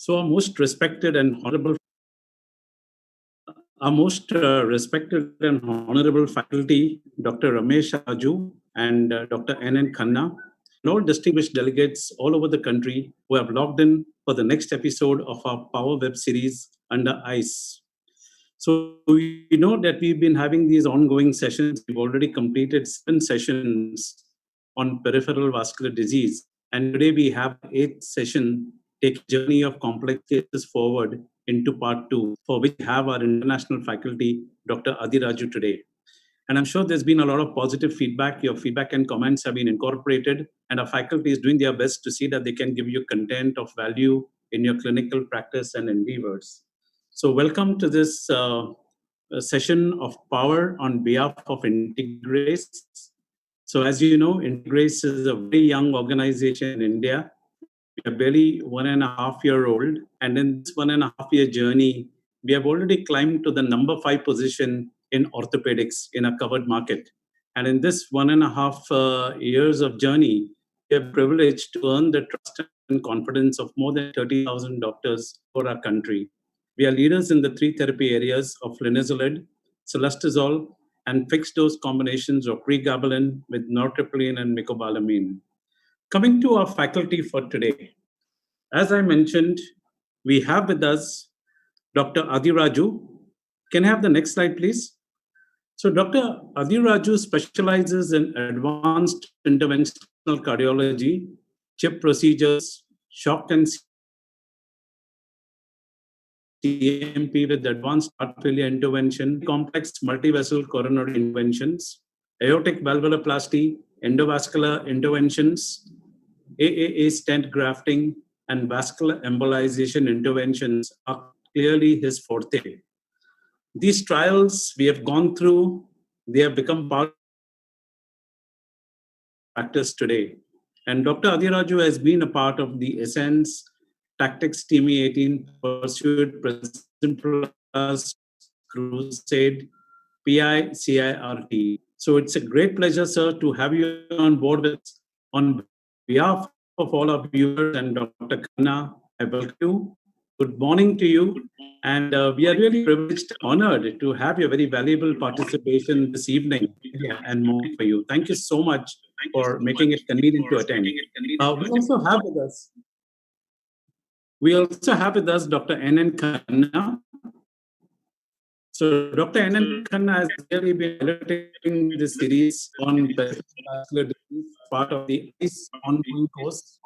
So our most respected and honorable faculty, Dr. Ramesh Raju and Dr. N. Khanna, and all distinguished delegates all over the country who have logged in for the next episode of our Power Web series under ICE. So we know that we've been having these ongoing sessions. We've already completed 7 sessions on peripheral vascular disease. And today we have 8th session, Take Journey of Complex Cases Forward into part 2, for which we have our international faculty, Dr. Adiraju today. And I'm sure there's been a lot of positive feedback. Your feedback and comments have been incorporated, and our faculty is doing their best to see that they can give you content of value in your clinical practice and endeavors. So welcome to this session of Power on behalf of Integrace. So as you know, Integrace is a very young organization in India. We are barely 1.5 years old. And in this 1.5 year journey, we have already climbed to the number 5 position in orthopedics in a covered market. And in this 1.5 years of journey, we are privileged to earn the trust and confidence of more than 30,000 doctors for our country. We are leaders in the 3 therapy areas of linezolid, celestazol, and fixed dose combinations of pregabalin with nortriptyline and mycophenolate. Coming to our faculty for today, as I mentioned, we have with us Dr. Adiraju. Can I have the next slide, please? So Dr. Adiraju specializes in advanced interventional cardiology, chip procedures, shock and CMP with advanced heart failure intervention, complex multivessel coronary interventions, aortic valvuloplasty, endovascular interventions, AAA stent grafting, and vascular embolization interventions are clearly his forte. These trials we have gone through, they have become part of practice today. And Dr. Adiraju has been a part of the Essence, Tactics TME 18, Pursuit, Present Plus, Crusade, PI, CIRT. So it's a great pleasure, sir, to have you on board with us. On behalf of all our viewers and Dr. Khanna, I welcome you. Good morning to you. And we are really privileged, honored to have your very valuable participation this evening and more for you. Thank you so much for making it convenient to attend. We also have with us Dr. N. Khanna. So Dr. N. Khanna has really been piloting this series on vascular disease, part of the ICE ongoing course.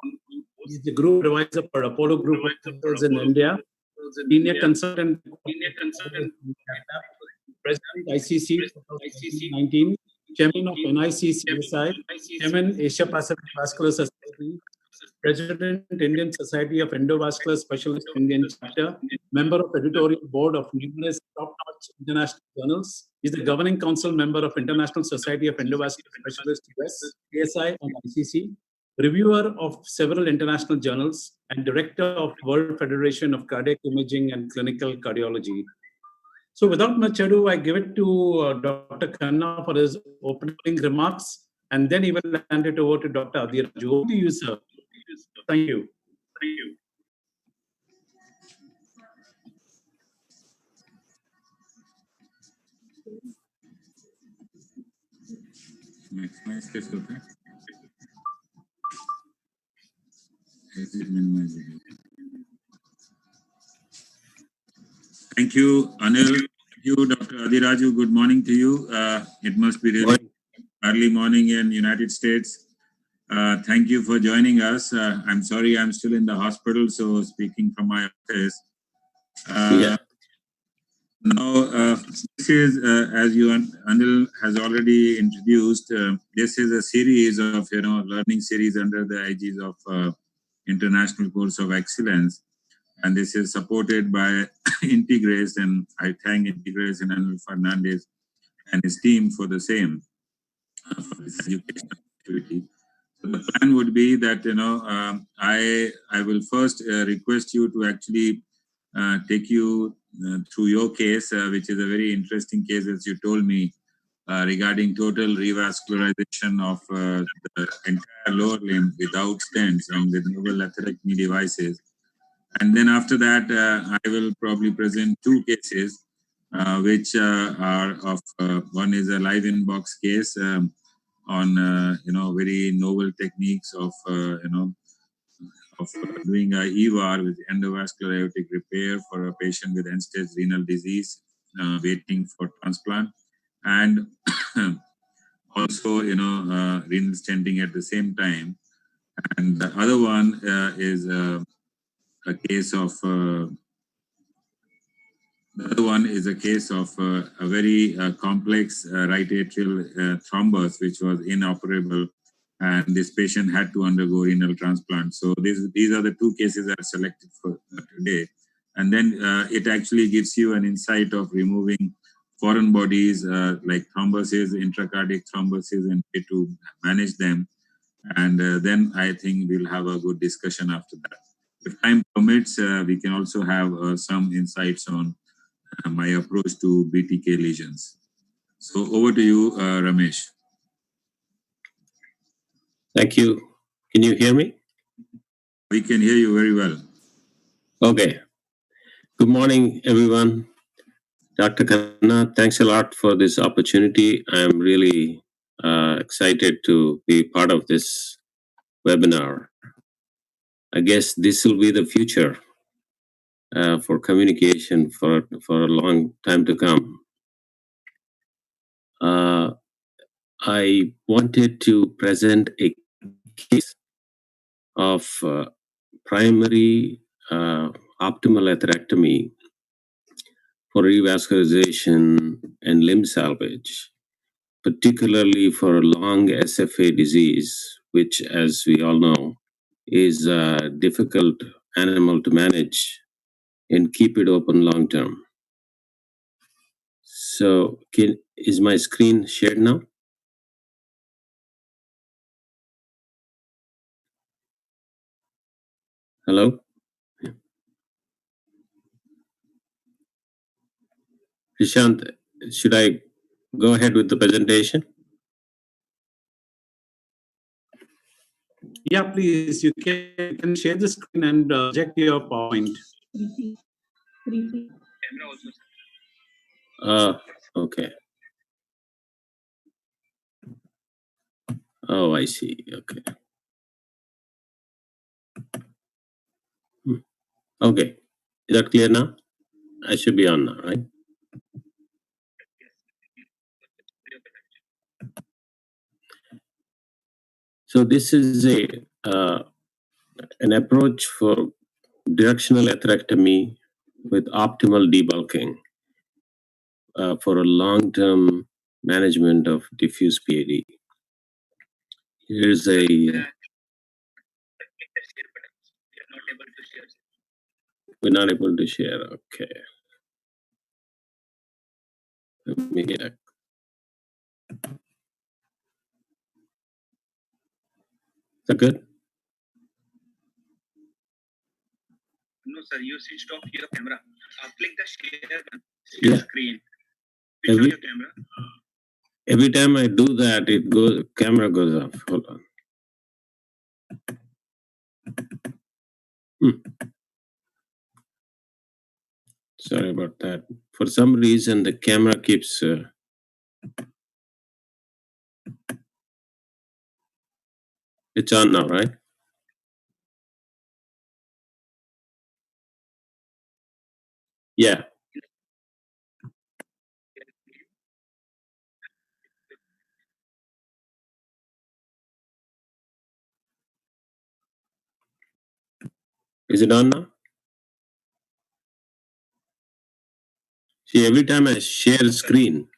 He's the group advisor for Apollo Group Hospitals in India, senior consultant, president ICC 2019, chairman of NIC CSI, chairman Asia Pacific Vascular Society, President, Indian Society of Endovascular Specialists Indian Chapter, member of editorial board of numerous top-notch international journals. He's the governing council member of International Society of Endovascular Specialists US, ASI and ICC, reviewer of several international journals, and director of World Federation of Cardiac Imaging and Clinical Cardiology. So without much ado, I give it to Dr. Khanna for his opening remarks, and then he will hand it over to Dr. Adiraju. Over to you, sir. Thank you. Thank you. Next case, okay. Thank you, Anil. Thank you, Dr. Adiraju. Good morning to you. It must be really early morning in United States. Thank you for joining us. I'm sorry I'm still in the hospital, so speaking from my office. Now, this is, as you Anil has already introduced, this is a series of, learning series under the aegis of International Course of Excellence. And this is supported by Integrace, and I thank Integrace and Anil Fernandez and his team for the same, for this educational activity. So the plan would be that, I will first request you to actually take you through your case, which is a very interesting case, as you told me, regarding total revascularization of the entire lower limb without stents and with novel atherectomy devices. And then after that, I will probably present two cases, which are of one is a live inbox case on very novel techniques of doing a EVAR with endovascular aortic repair for a patient with end-stage renal disease waiting for transplant, and also renal stenting at the same time. And the other one is a case of the other one is a case of a very complex right atrial thrombus, which was inoperable, and this patient had to undergo renal transplant. So these are the two cases that are selected for today. And then it actually gives you an insight of removing foreign bodies like thrombosis, intracardiac thrombosis, and way to manage them. And then I think we'll have a good discussion after that. If time permits, we can also have some insights on my approach to BTK lesions. So over to you, Ramesh. Thank you. Can you hear me? We can hear you very well. Okay. Good morning, everyone. Dr. Khanna, thanks a lot for this opportunity. I'm really excited to be part of this webinar. I guess this will be the future for communication for a long time to come. I wanted to present a case of primary optimal atherectomy for revascularization and limb salvage, particularly for long SFA disease, which, as we all know, is a difficult animal to manage and keep it open long term. So, is my screen shared now? Hello? Prashant, should I go ahead with the presentation? Yeah, please. You can share the screen and project your PowerPoint. Okay. Oh, I see. Okay. Okay. Is that clear now? I should be on now, right? So this is an approach for directional atherectomy with optimal debulking for a long-term management of diffuse PAD. Here's a we're not able to share. Okay. Let me get Is that good? No, sir, you switched off your camera. Click the share button. Share screen. Switch on your camera. Every time I do that, camera goes off. Hold on. Sorry about that. For some reason, the camera keeps. It's on now, right? Yeah. Is it on now? See, every time I share screen,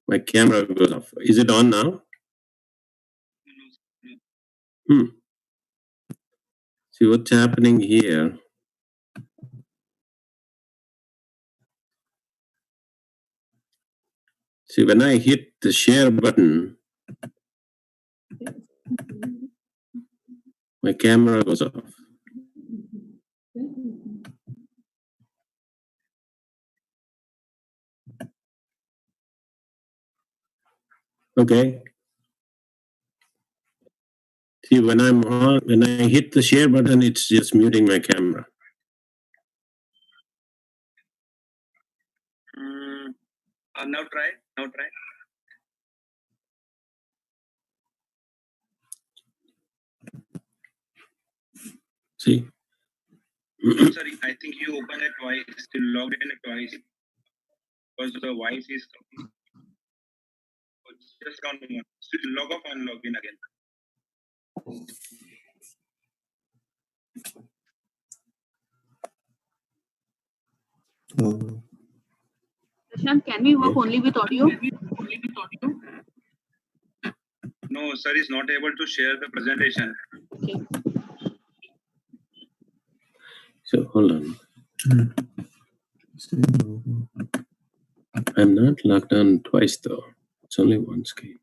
my camera goes off. Is it on now? See what's happening here. See, when I hit the share button, my camera goes off. Okay. See, when I'm on, when I hit the share button, it's just muting my camera. Now try. Now try. See? No, sorry, I think you opened it twice. You logged in it twice because the voice is coming. Just count one. Log off and log in again. Prashant, can we work only with audio? No, sir is not able to share the presentation. Okay. So hold on. I'm not logged on twice though. It's only one screen.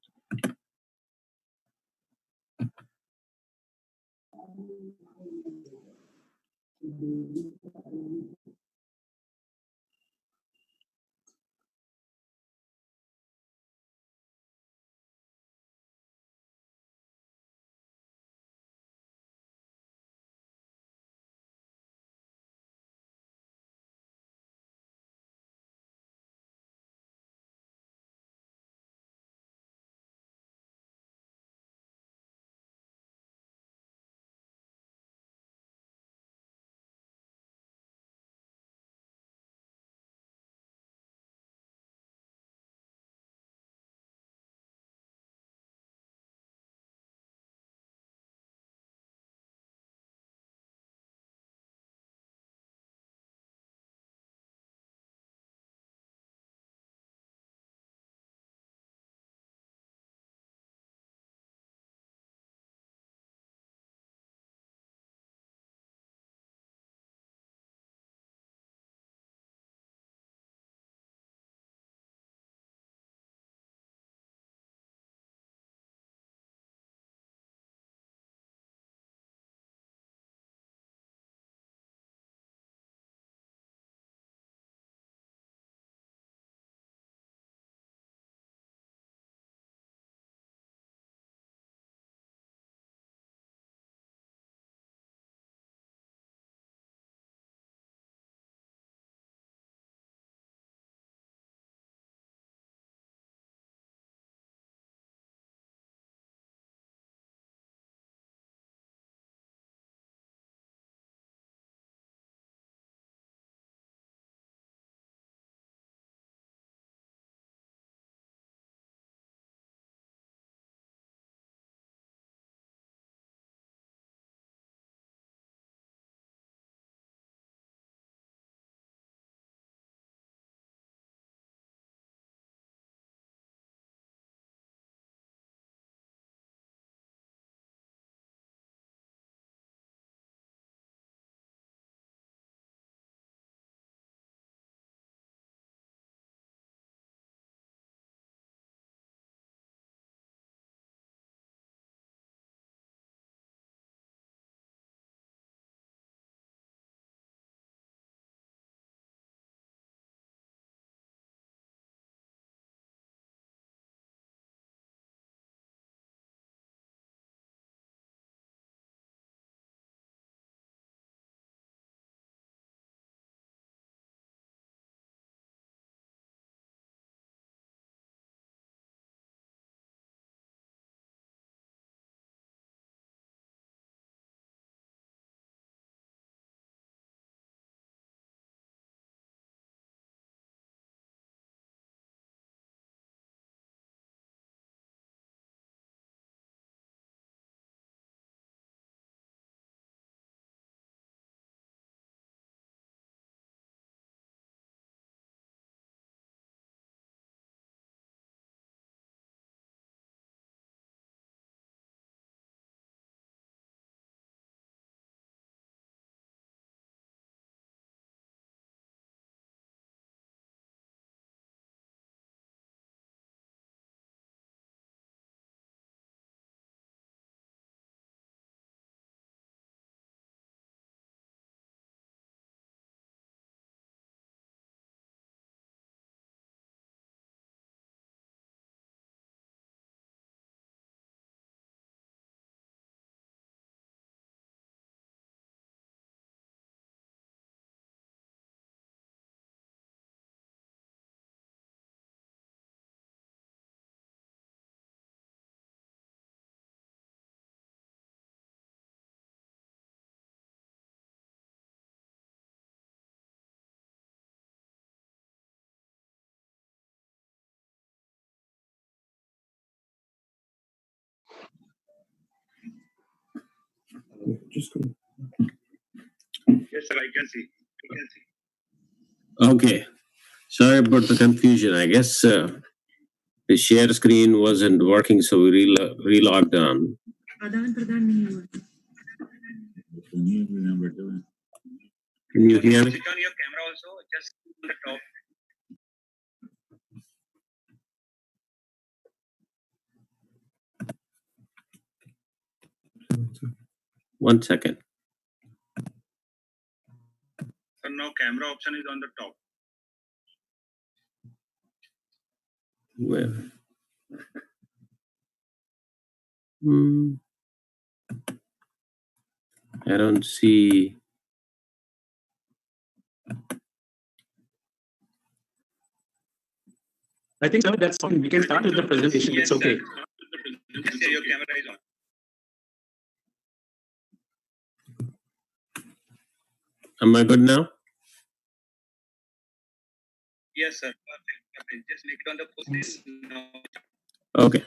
Yes, sir, I can see. I can see. Okay. Sorry about the confusion. I guess the share screen wasn't working, so we relogged on. Can you hear me? Switch on your camera also, just on the top. 1 second. So now camera option is on the top. Where? I don't see. I think, sir, that's fine. We can start with the presentation. It's okay. Yes, sir, your camera is on. Am I good now? Yes, sir. Perfect. Perfect. Just make it on the post now. Okay.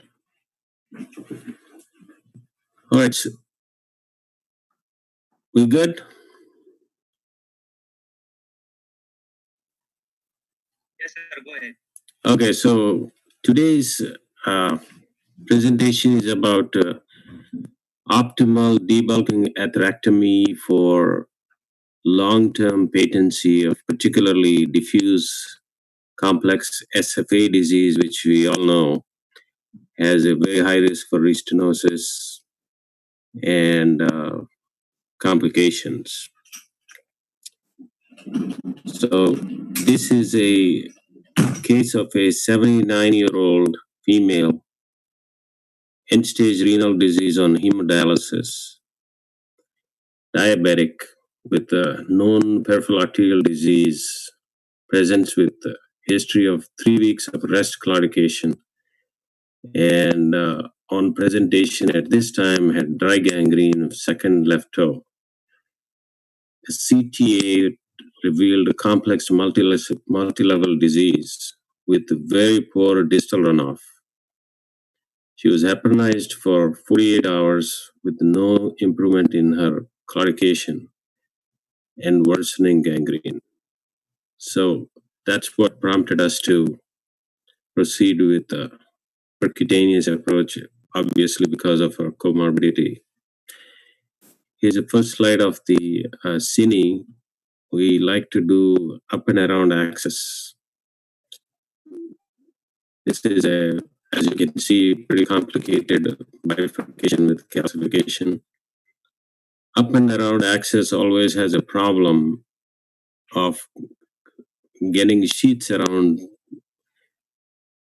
All right. So we good? Yes, sir. Go ahead. Okay. So today's presentation is about optimal debulking atherectomy for long-term patency of particularly diffuse complex SFA disease, which we all know has a very high risk for restenosis and complications. So this is a case of a 79-year-old female end-stage renal disease on hemodialysis, diabetic with a known peripheral arterial disease, presents with a history of 3 weeks of rest claudication, and on presentation at this time had dry gangrene of second left toe. The CTA revealed a complex multi-level disease with very poor distal runoff. She was heparinized for 48 hours with no improvement in her claudication and worsening gangrene. So that's what prompted us to proceed with a percutaneous approach, obviously because of her comorbidity. Here's the first slide of the cine. We like to do up and around axis. This is a, as you can see, pretty complicated bifurcation with calcification. Up and around axis always has a problem of getting sheets around.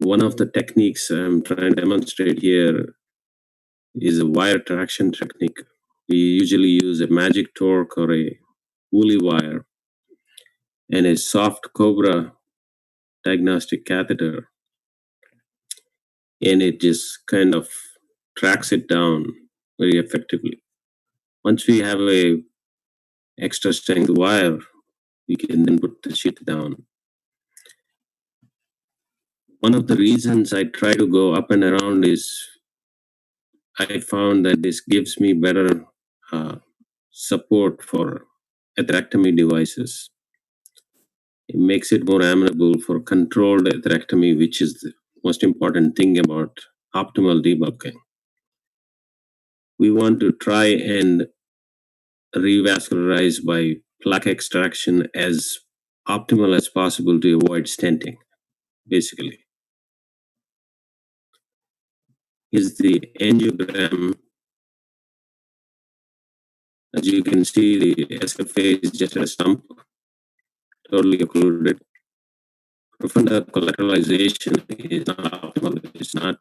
One of the techniques I'm trying to demonstrate here is a wire traction technique. We usually use a magic torque or a woolly wire and a soft cobra diagnostic catheter, and it just kind of tracks it down very effectively. Once we have a extra strength wire, we can then put the sheet down. One of the reasons I try to go up and around is I found that this gives me better support for atherectomy devices. It makes it more amenable for controlled atherectomy, which is the most important thing about optimal debulking. We want to try and revascularize by plaque extraction as optimal as possible to avoid stenting, basically. Is the angiogram. As you can see, the SFA is just a stump, totally occluded. Profunda collateralization is not optimal. It's not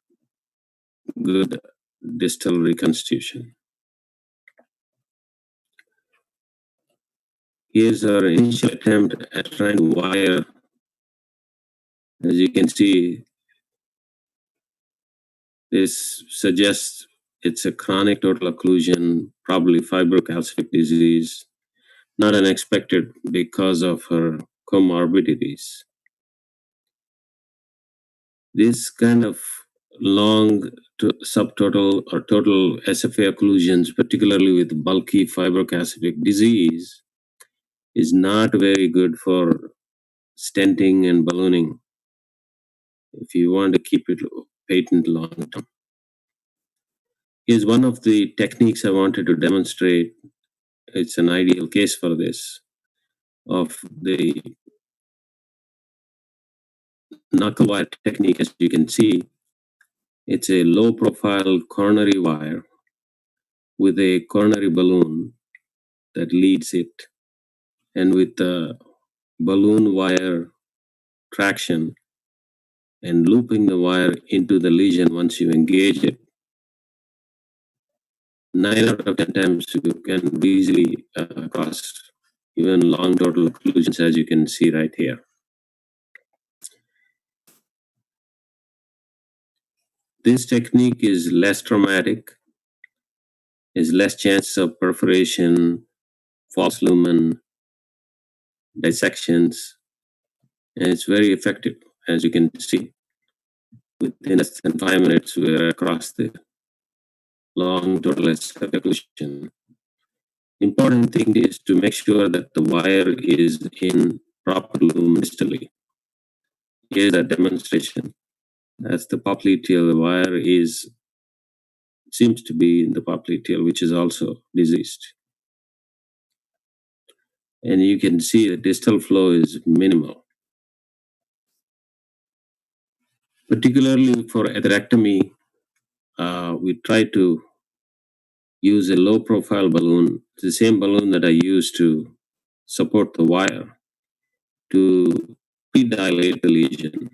good distal reconstitution. Here's our initial attempt at trying to wire. As you can see, this suggests it's a chronic total occlusion, probably fibrocalcific disease, not unexpected because of her comorbidities. This kind of long subtotal or total SFA occlusions, particularly with bulky fibrocalcific disease, is not very good for stenting and ballooning if you want to keep it patent long term. Here's one of the techniques I wanted to demonstrate. It's an ideal case for this, of the knuckle wire technique. As you can see, it's a low profile coronary wire with a coronary balloon that leads it, and with the balloon wire traction and looping the wire into the lesion once you engage it. 9 out of 10 times you can easily cause even long total occlusions, as you can see right here. This technique is less traumatic, is less chance of perforation, false lumen, dissections, and it's very effective. As you can see, within less than 5 minutes, we're across the long total occlusion. Important thing is to make sure that the wire is in proper lumen distally. Here's a demonstration. That's the popliteal. The wire seems to be in the popliteal, which is also diseased. And you can see the distal flow is minimal. Particularly for atherectomy, we try to use a low profile balloon, the same balloon that I use to support the wire, to pre-dilate the lesion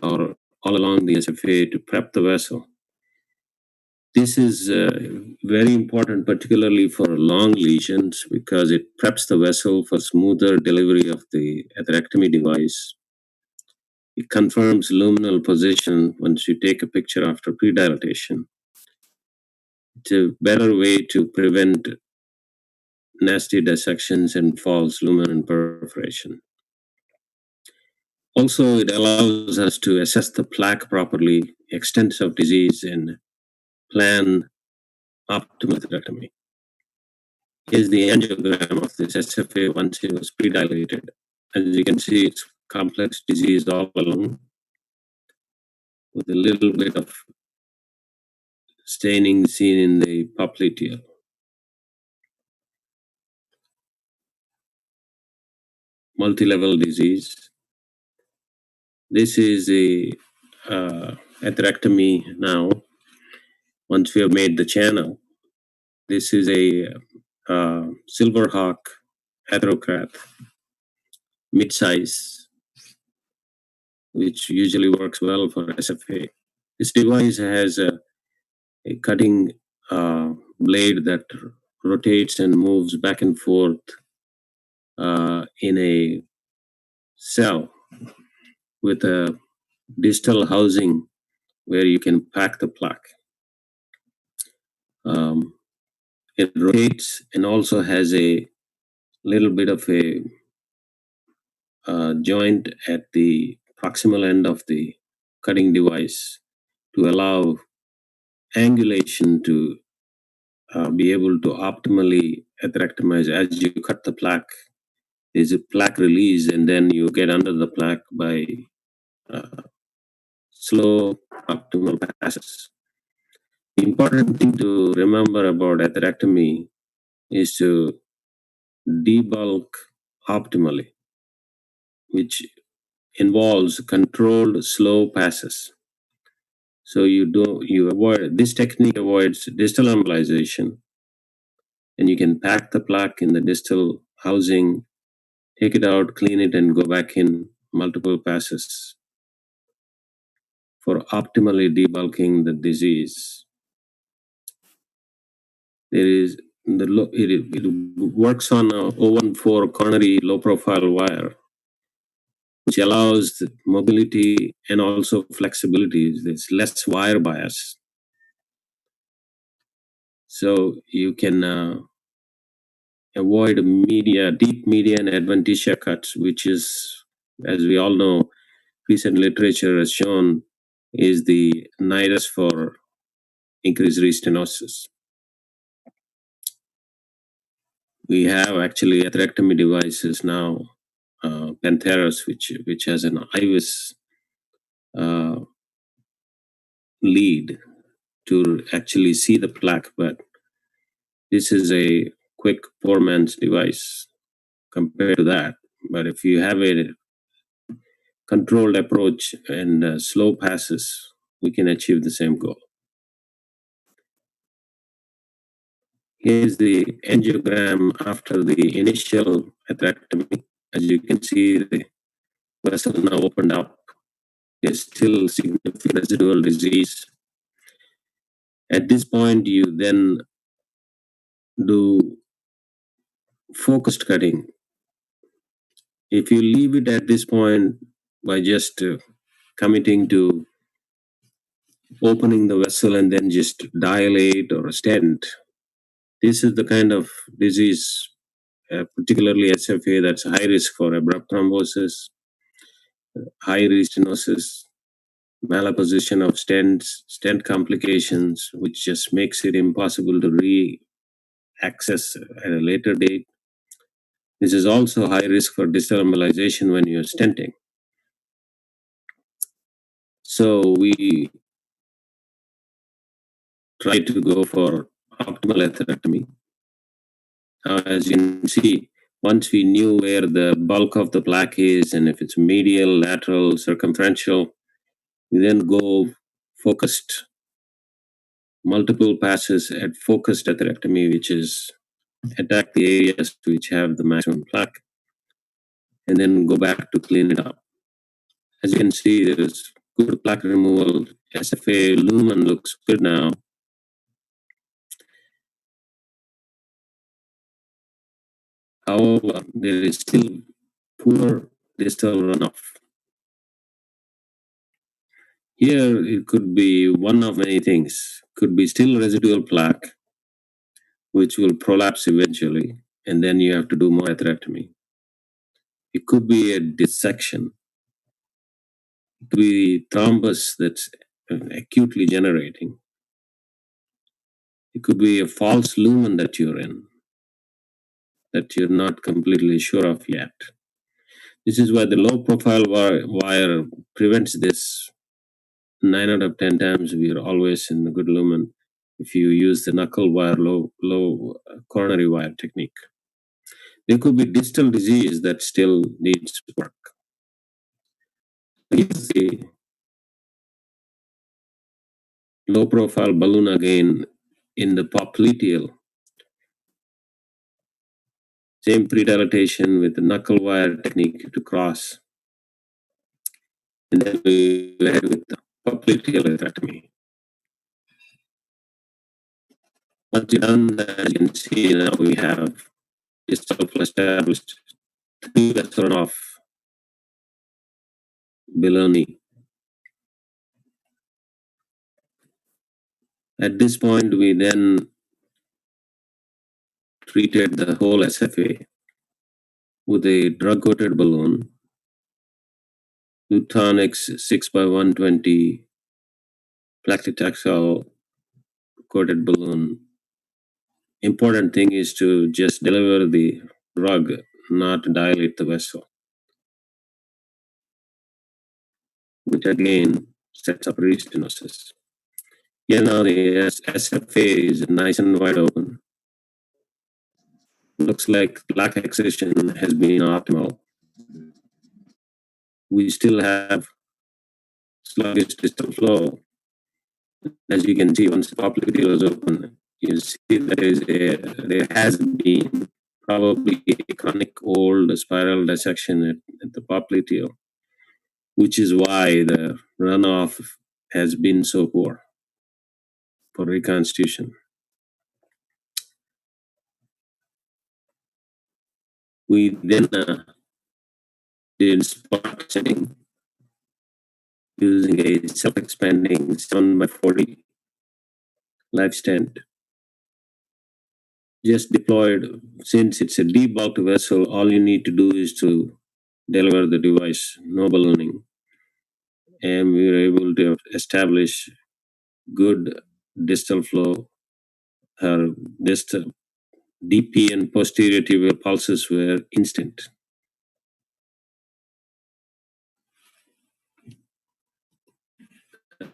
or all along the SFA to prep the vessel. This is very important, particularly for long lesions, because it preps the vessel for smoother delivery of the atherectomy device. It confirms luminal position once you take a picture after pre-dilatation. It's a better way to prevent nasty dissections and false lumen perforation. Also, it allows us to assess the plaque properly, extent of disease, and plan optimal atherectomy. Here's the angiogram of this SFA once it was pre-dilated. As you can see, it's complex disease all along, with a little bit of staining seen in the popliteal. Multi-level disease. This is a atherectomy now. Once we have made the channel, this is a Silverhawk atherocrath, mid-size, which usually works well for SFA. This device has a cutting blade that rotates and moves back and forth in a cell with a distal housing where you can pack the plaque. It rotates and also has a little bit of a joint at the proximal end of the cutting device to allow angulation to be able to optimally atherectomize. As you cut the plaque, there's a plaque release, and then you get under the plaque by slow optimal passes. The important thing to remember about atherectomy is to debulk optimally, which involves controlled slow passes. So you avoid, this technique avoids distal embolization, and you can pack the plaque in the distal housing, take it out, clean it, and go back in multiple passes for optimally debulking the disease. It works on a 014 coronary low profile wire, which allows the mobility and also flexibility. There's less wire bias. So you can avoid deep media and adventitia cuts, which is, as we all know, recent literature has shown, is the nidus for increased restenosis. We have actually atherectomy devices now, Pantheris, which has an IVIS lead to actually see the plaque, but this is a quick poor man's device compared to that. But if you have a controlled approach and slow passes, we can achieve the same goal. Here's the angiogram after the initial atherectomy. As you can see, the vessel now opened up. There's still significant residual disease. At this point, you then do focused cutting. If you leave it at this point by just committing to opening the vessel and then just dilate or stent, this is the kind of disease, particularly SFA, that's high risk for abrupt thrombosis, high restenosis, malapposition of stents, stent complications, which just makes it impossible to re-access at a later date. This is also high risk for distal embolization when you're stenting. So we try to go for optimal atherectomy. As you can see, once we knew where the bulk of the plaque is, and if it's medial, lateral, circumferential, we then go focused, multiple passes at focused atherectomy, which is attack the areas which have the maximum plaque, and then go back to clean it up. As you can see, there is good plaque removal. SFA lumen looks good now. However, there is still poor distal runoff. Here, it could be one of many things. Could be still residual plaque, which will prolapse eventually, and then you have to do more atherectomy. It could be a dissection. It could be thrombus that's acutely generating. It could be a false lumen that you're in, that you're not completely sure of yet. This is why the low profile wire prevents this. 9 out of 10 times we are always in the good lumen if you use the knuckle wire, low coronary wire technique. There could be distal disease that still needs work. Here's the low profile balloon again in the popliteal. Same predilatation with the knuckle wire technique to cross. And then we ahead with the popliteal atherectomy. Once you've done that, as you can see now we have distal established 3 vessel of Belloni. At this point, we then treated the whole SFA with a drug-coated balloon, Lutonix 6x120 paclitaxel coated balloon. Important thing is to just deliver the drug, not dilate the vessel, which again sets up restenosis. Here now the SFA is nice and wide open. Looks like plaque excision has been optimal. We still have sluggish distal flow. As you can see, once the popliteal is open, you see there has been probably a chronic old spiral dissection at the popliteal, which is why the runoff has been so poor for reconstitution. We then did spot setting using a self-expanding 7x40 live stent. Just deployed, since it's a debulked vessel, all you need to do is to deliver the device, no ballooning. and we were able to establish good distal flow. Her distal DP and posterior tibial pulses were instant.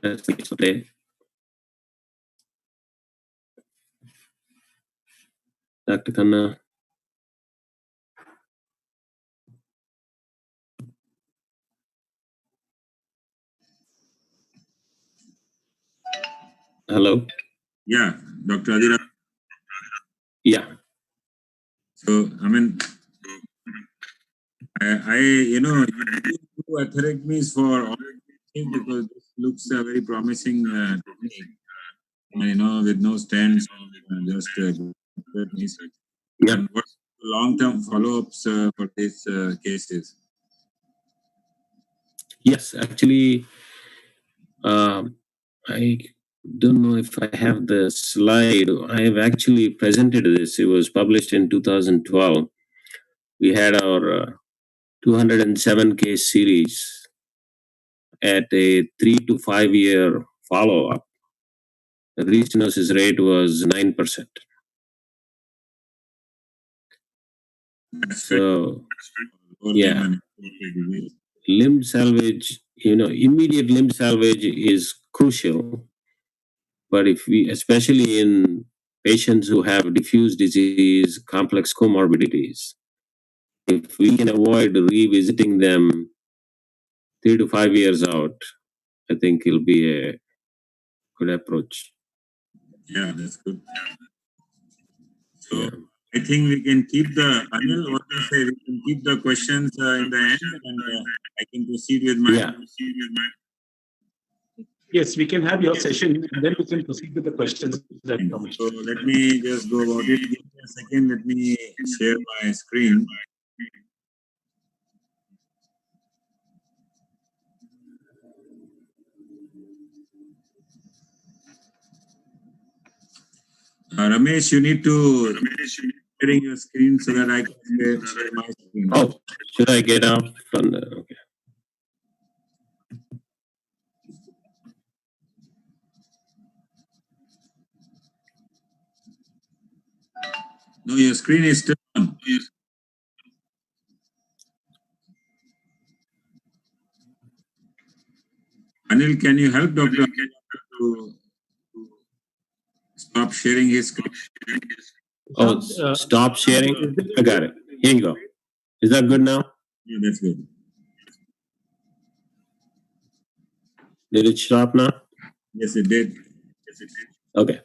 That's the display. Dr. Khanna. Hello? Yeah, Dr. Adira. Yeah. So, I mean, you do atherectomies for all things because this looks a very promising technique. With no stents, just atherectomies. Yeah. And what long-term follow-ups for these cases? Yes, actually, I don't know if I have the slide. I have actually presented this. It was published in 2012. We had our 207 case series at a 3 to 5 year follow up. The restenosis rate was 9%. So, yeah, limb salvage, immediate limb salvage is crucial. But if we, especially in patients who have diffuse disease, complex comorbidities, if we can avoid revisiting them 3 to 5 years out, I think it'll be a good approach. Yeah, that's good. So I think we can keep the Anil. What do you say? We can keep the questions in the end, and I can proceed with my. Yes, we can have your session, and then we can proceed with the questions. So let me just go about it. Give me a second. Let me share my screen. Ramesh, you need to sharing your screen so that I can share my screen. Oh, should I get up from the? Okay. No, your screen is still on. Anil, can you help Dr. to stop sharing his screen? Oh, stop sharing. I got it. Here you go. Is that good now? Yeah, that's good. Did it stop now? Yes, it did. Okay.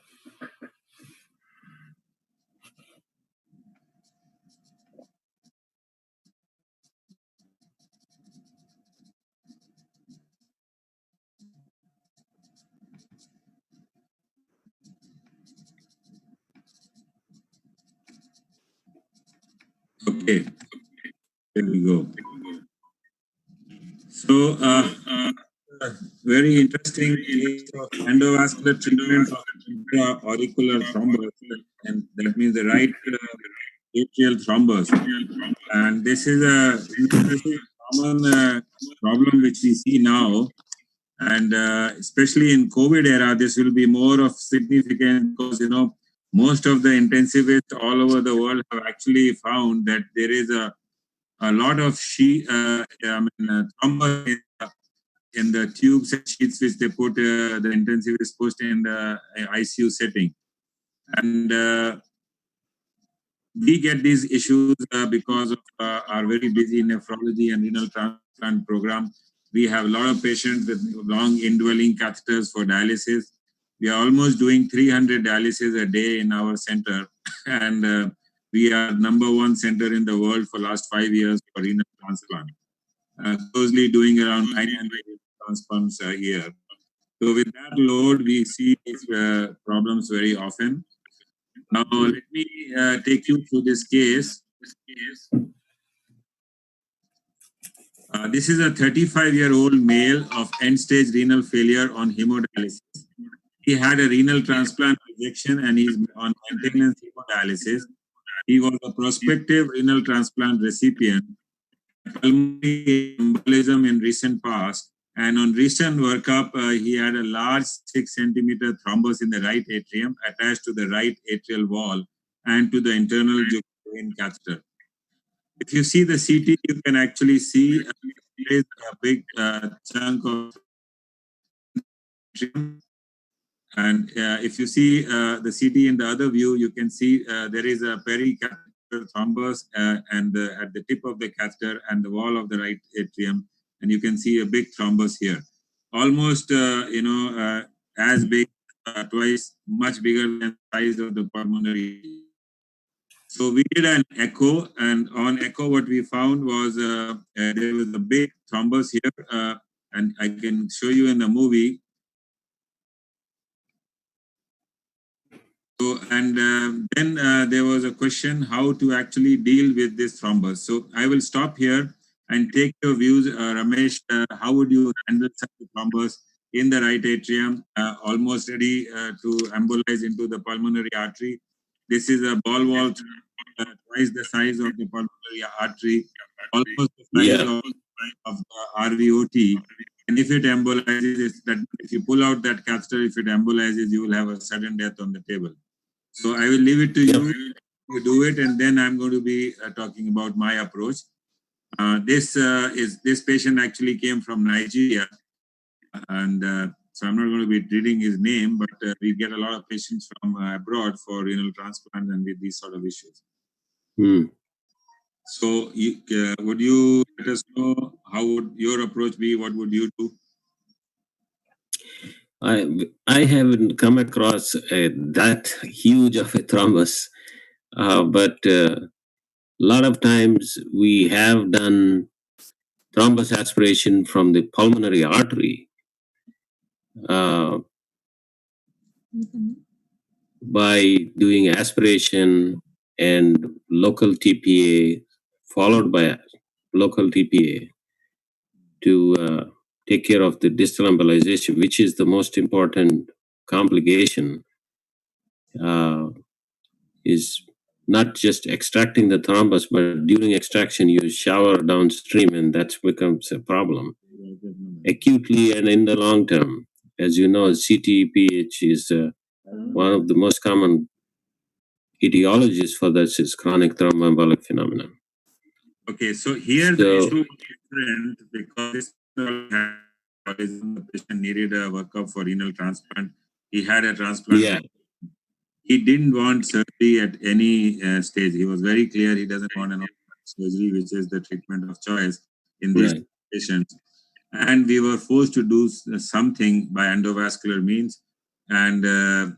Okay. There we go. So, very interesting case of endovascular treatment of intra-auricular thrombus, and that means the right atrial thrombus. And this is a common problem which we see now, and especially in COVID era, this will be more of significant because most of the intensivists all over the world have actually found that there is a lot of thrombus in the tubes and sheets which they put the intensivist post in the ICU setting. And we get these issues because of our very busy nephrology and renal transplant program. We have a lot of patients with long indwelling catheters for dialysis. We are almost doing 300 dialysis a day in our center. And we are #1 center in the world for last 5 years for renal transplant. Closely doing around 900 transplants a year. So with that load, we see these problems very often. Now, let me take you through this case. This is a 35-year-old male of end-stage renal failure on hemodialysis. He had a renal transplant rejection and he's on maintenance hemodialysis. He was a prospective renal transplant recipient, pulmonary embolism in recent past, And on recent workup, he had a large 6 centimeter thrombus in the right atrium attached to the right atrial wall and to the internal vein catheter. If you see the CT, you can actually see there is a big chunk of atrium. And if you see the CT in the other view, you can see there is a pericatheter thrombus and at the tip of the catheter and the wall of the right atrium, and you can see a big thrombus here, almost as big, twice much bigger than the size of the pulmonary. So we did an echo, and on echo, what we found was there was a big thrombus here, and I can show you in the movie. So, and then there was a question how to actually deal with this thrombus. So I will stop here and take your views, Ramesh. How would you handle such a thrombus in the right atrium, almost ready to embolize into the pulmonary artery? This is a ball wall, twice the size of the pulmonary artery, almost the size of the RVOT. And if it embolizes, that if you pull out that catheter, if it embolizes, you will have a sudden death on the table. So I will leave it to you. You do it, and then I'm going to be talking about my approach. This patient actually came from Nigeria, and so I'm not going to be reading his name, but we get a lot of patients from abroad for renal transplant and with these sort of issues. So, would you let us know how would your approach be? What would you do? I haven't come across that huge of a thrombus, but a lot of times we have done thrombus aspiration from the pulmonary artery by doing aspiration and local TPA, followed by local TPA to take care of the distal embolization, which is the most important complication, is not just extracting the thrombus, but during extraction, you shower downstream, and that becomes a problem acutely and in the long term. As you know, CTPH is one of the most common etiologies for this is chronic thromboembolic phenomenon. Okay, so here the issue is different because the patient needed a workup for renal transplant. He had a transplant. Yeah. He didn't want surgery at any stage. He was very clear he doesn't want an surgery, which is the treatment of choice in these patients. And we were forced to do something by endovascular means. And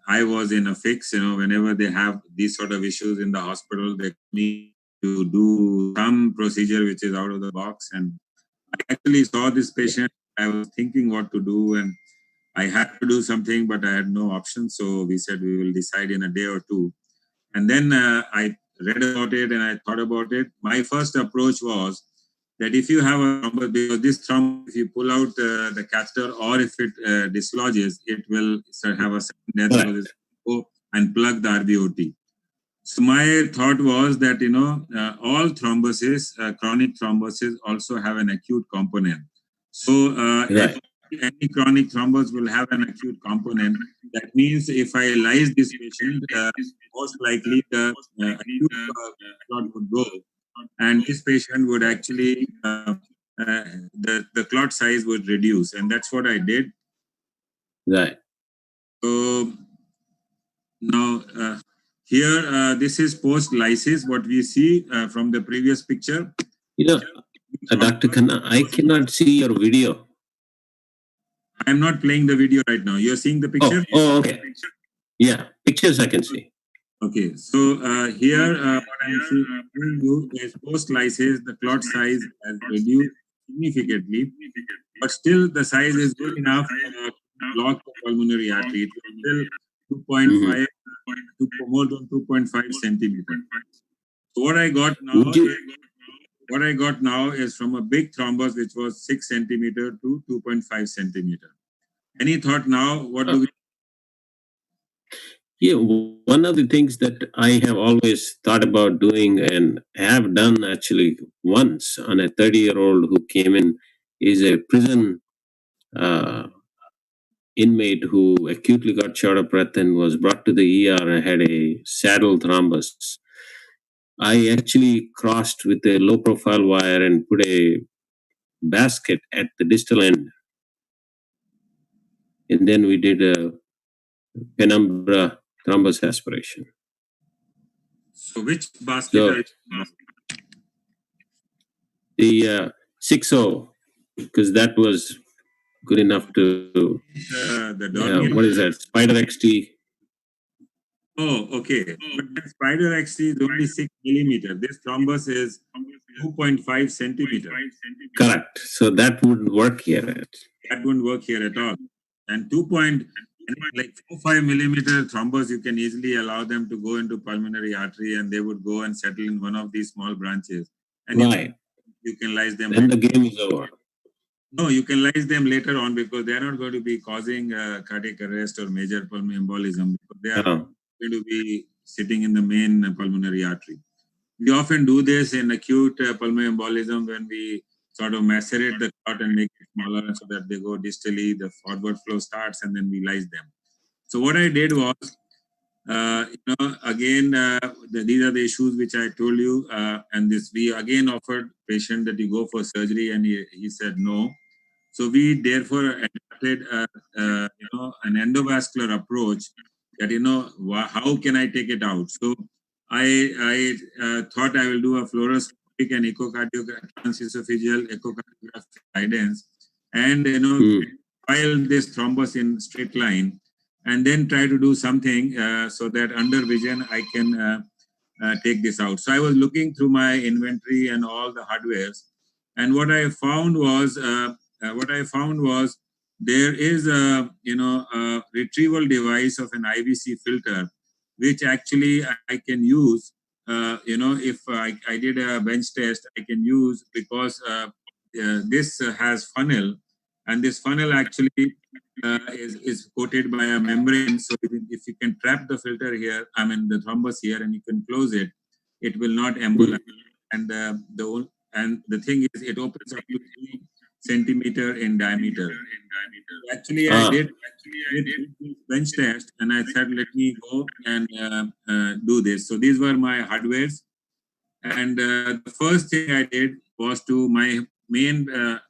I was in a fix, whenever they have these sort of issues in the hospital, they need to do some procedure which is out of the box. And I actually saw this patient. I was thinking what to do, and I had to do something, but I had no option. So we said we will decide in a day or two. And then I read about it and I thought about it. My first approach was that if you have a thrombus, because this thrombus, if you pull out the catheter or if it dislodges, it will have a sudden death because it's go and plug the RVOT. So my thought was that, all thrombosis, chronic thrombosis also have an acute component. So any chronic thrombus will have an acute component. That means if I lyse this patient, most likely the acute clot would go. And this patient would actually, the clot size would reduce. And that's what I did. Right. So now, here, this is post-lysis, what we see from the previous picture. Dr. Khanna, I cannot see your video. I'm not playing the video right now. You're seeing the picture? Oh, okay. Yeah, pictures I can see. Okay, so here what I'm showing you is post-lysis, the clot size has reduced significantly, but still the size is good enough to block the pulmonary artery. It is still 2.5 to more than 2.5 centimeters. So what I got now, is from a big thrombus, which was 6 centimeter to 2.5 centimeter. Any thought now? What do we? Yeah, one of the things that I have always thought about doing and have done actually once on a 30-year-old who came in is a prison inmate who acutely got short of breath and was brought to the ER and had a saddle thrombus. I actually crossed with a low profile wire and put a basket at the distal end. And then we did a penumbra thrombus aspiration. So which basket are you? The 6.0, because that was good enough to, what is that, Spider XT? Oh, okay. But that Spider XT is only 6 millimeter. This thrombus is 2.5 centimeter. Correct. So that wouldn't work here. That wouldn't work here at all. And 4-5 millimeter thrombus, you can easily allow them to go into pulmonary artery, and they would go and settle in one of these small branches. And right. You can lyse them. Then the game is over. No, you can lyse them later on because they are not going to be causing cardiac arrest or major pulmonary embolism because they are going to be sitting in the main pulmonary artery. We often do this in acute pulmonary embolism when we sort of macerate the clot and make it smaller so that they go distally, the forward flow starts, and then we lyse them. So what I did was, again, these are the issues which I told you, and this we again offered patient that you go for surgery, and he said no. So we therefore adapted, an endovascular approach that, how can I take it out? So I thought I will do a fluoroscopic and transesophageal echocardiographic guidance and, file this thrombus in straight line and then try to do something so that under vision I can take this out. So I was looking through my inventory and all the hardwares, and what I found was there is a retrieval device of an IVC filter, which actually I can use. If I did a bench test, I can use because this has funnel, and this funnel actually is coated by a membrane. So if you can trap the filter here, the thrombus here, and you can close it, it will not embolize. And the thing is, it opens up to 3 centimeter in diameter. Actually, I did bench test, and I said, let me go and do this. So these were my hardwares. And the first thing I did was my main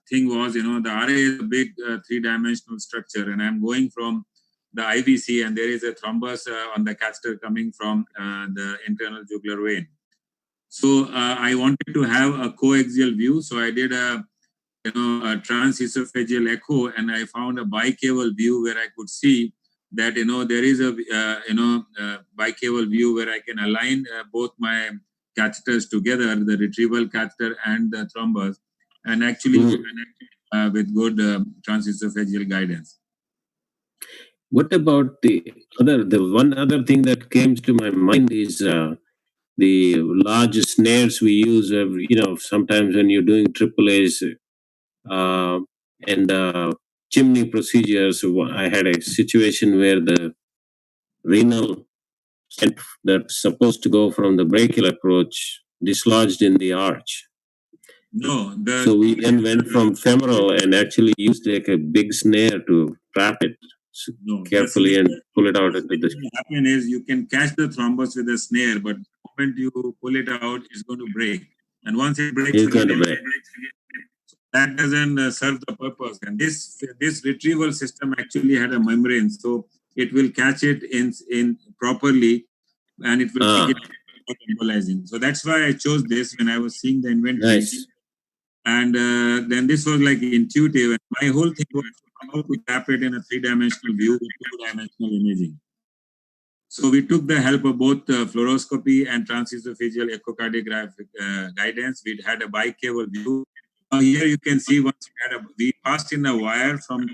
thing was, the RA is a big 3-dimensional structure, and I'm going from the IVC, and there is a thrombus on the catheter coming from the internal jugular vein. So I wanted to have a coaxial view. So I did a transesophageal echo, and I found a bicaval view where I could see that, there is a, bicaval view where I can align both my catheters together, the retrieval catheter and the thrombus, and actually with good transesophageal guidance. What about the one other thing that came to my mind is the large snares we use, sometimes when you're doing AAAs and chimney procedures. I had a situation where the renal stent that's supposed to go from the brachial approach dislodged in the arch. No. So we then went from femoral and actually used like a big snare to trap it carefully and pull it out into the. What happen is you can catch the thrombus with a snare, but the moment you pull it out, it's going to break. And once it breaks, it's going to break. That doesn't serve the purpose. And this retrieval system actually had a membrane, so it will catch it in properly, and it will pick it up embolizing. So that's why I chose this when I was seeing the inventory. Nice. And then this was like intuitive. And my whole thing was how to tap it in a 3-dimensional view with 2-dimensional imaging. So we took the help of both fluoroscopy and transesophageal echocardiographic guidance. We had a bicaval view. Here you can see we passed in a wire from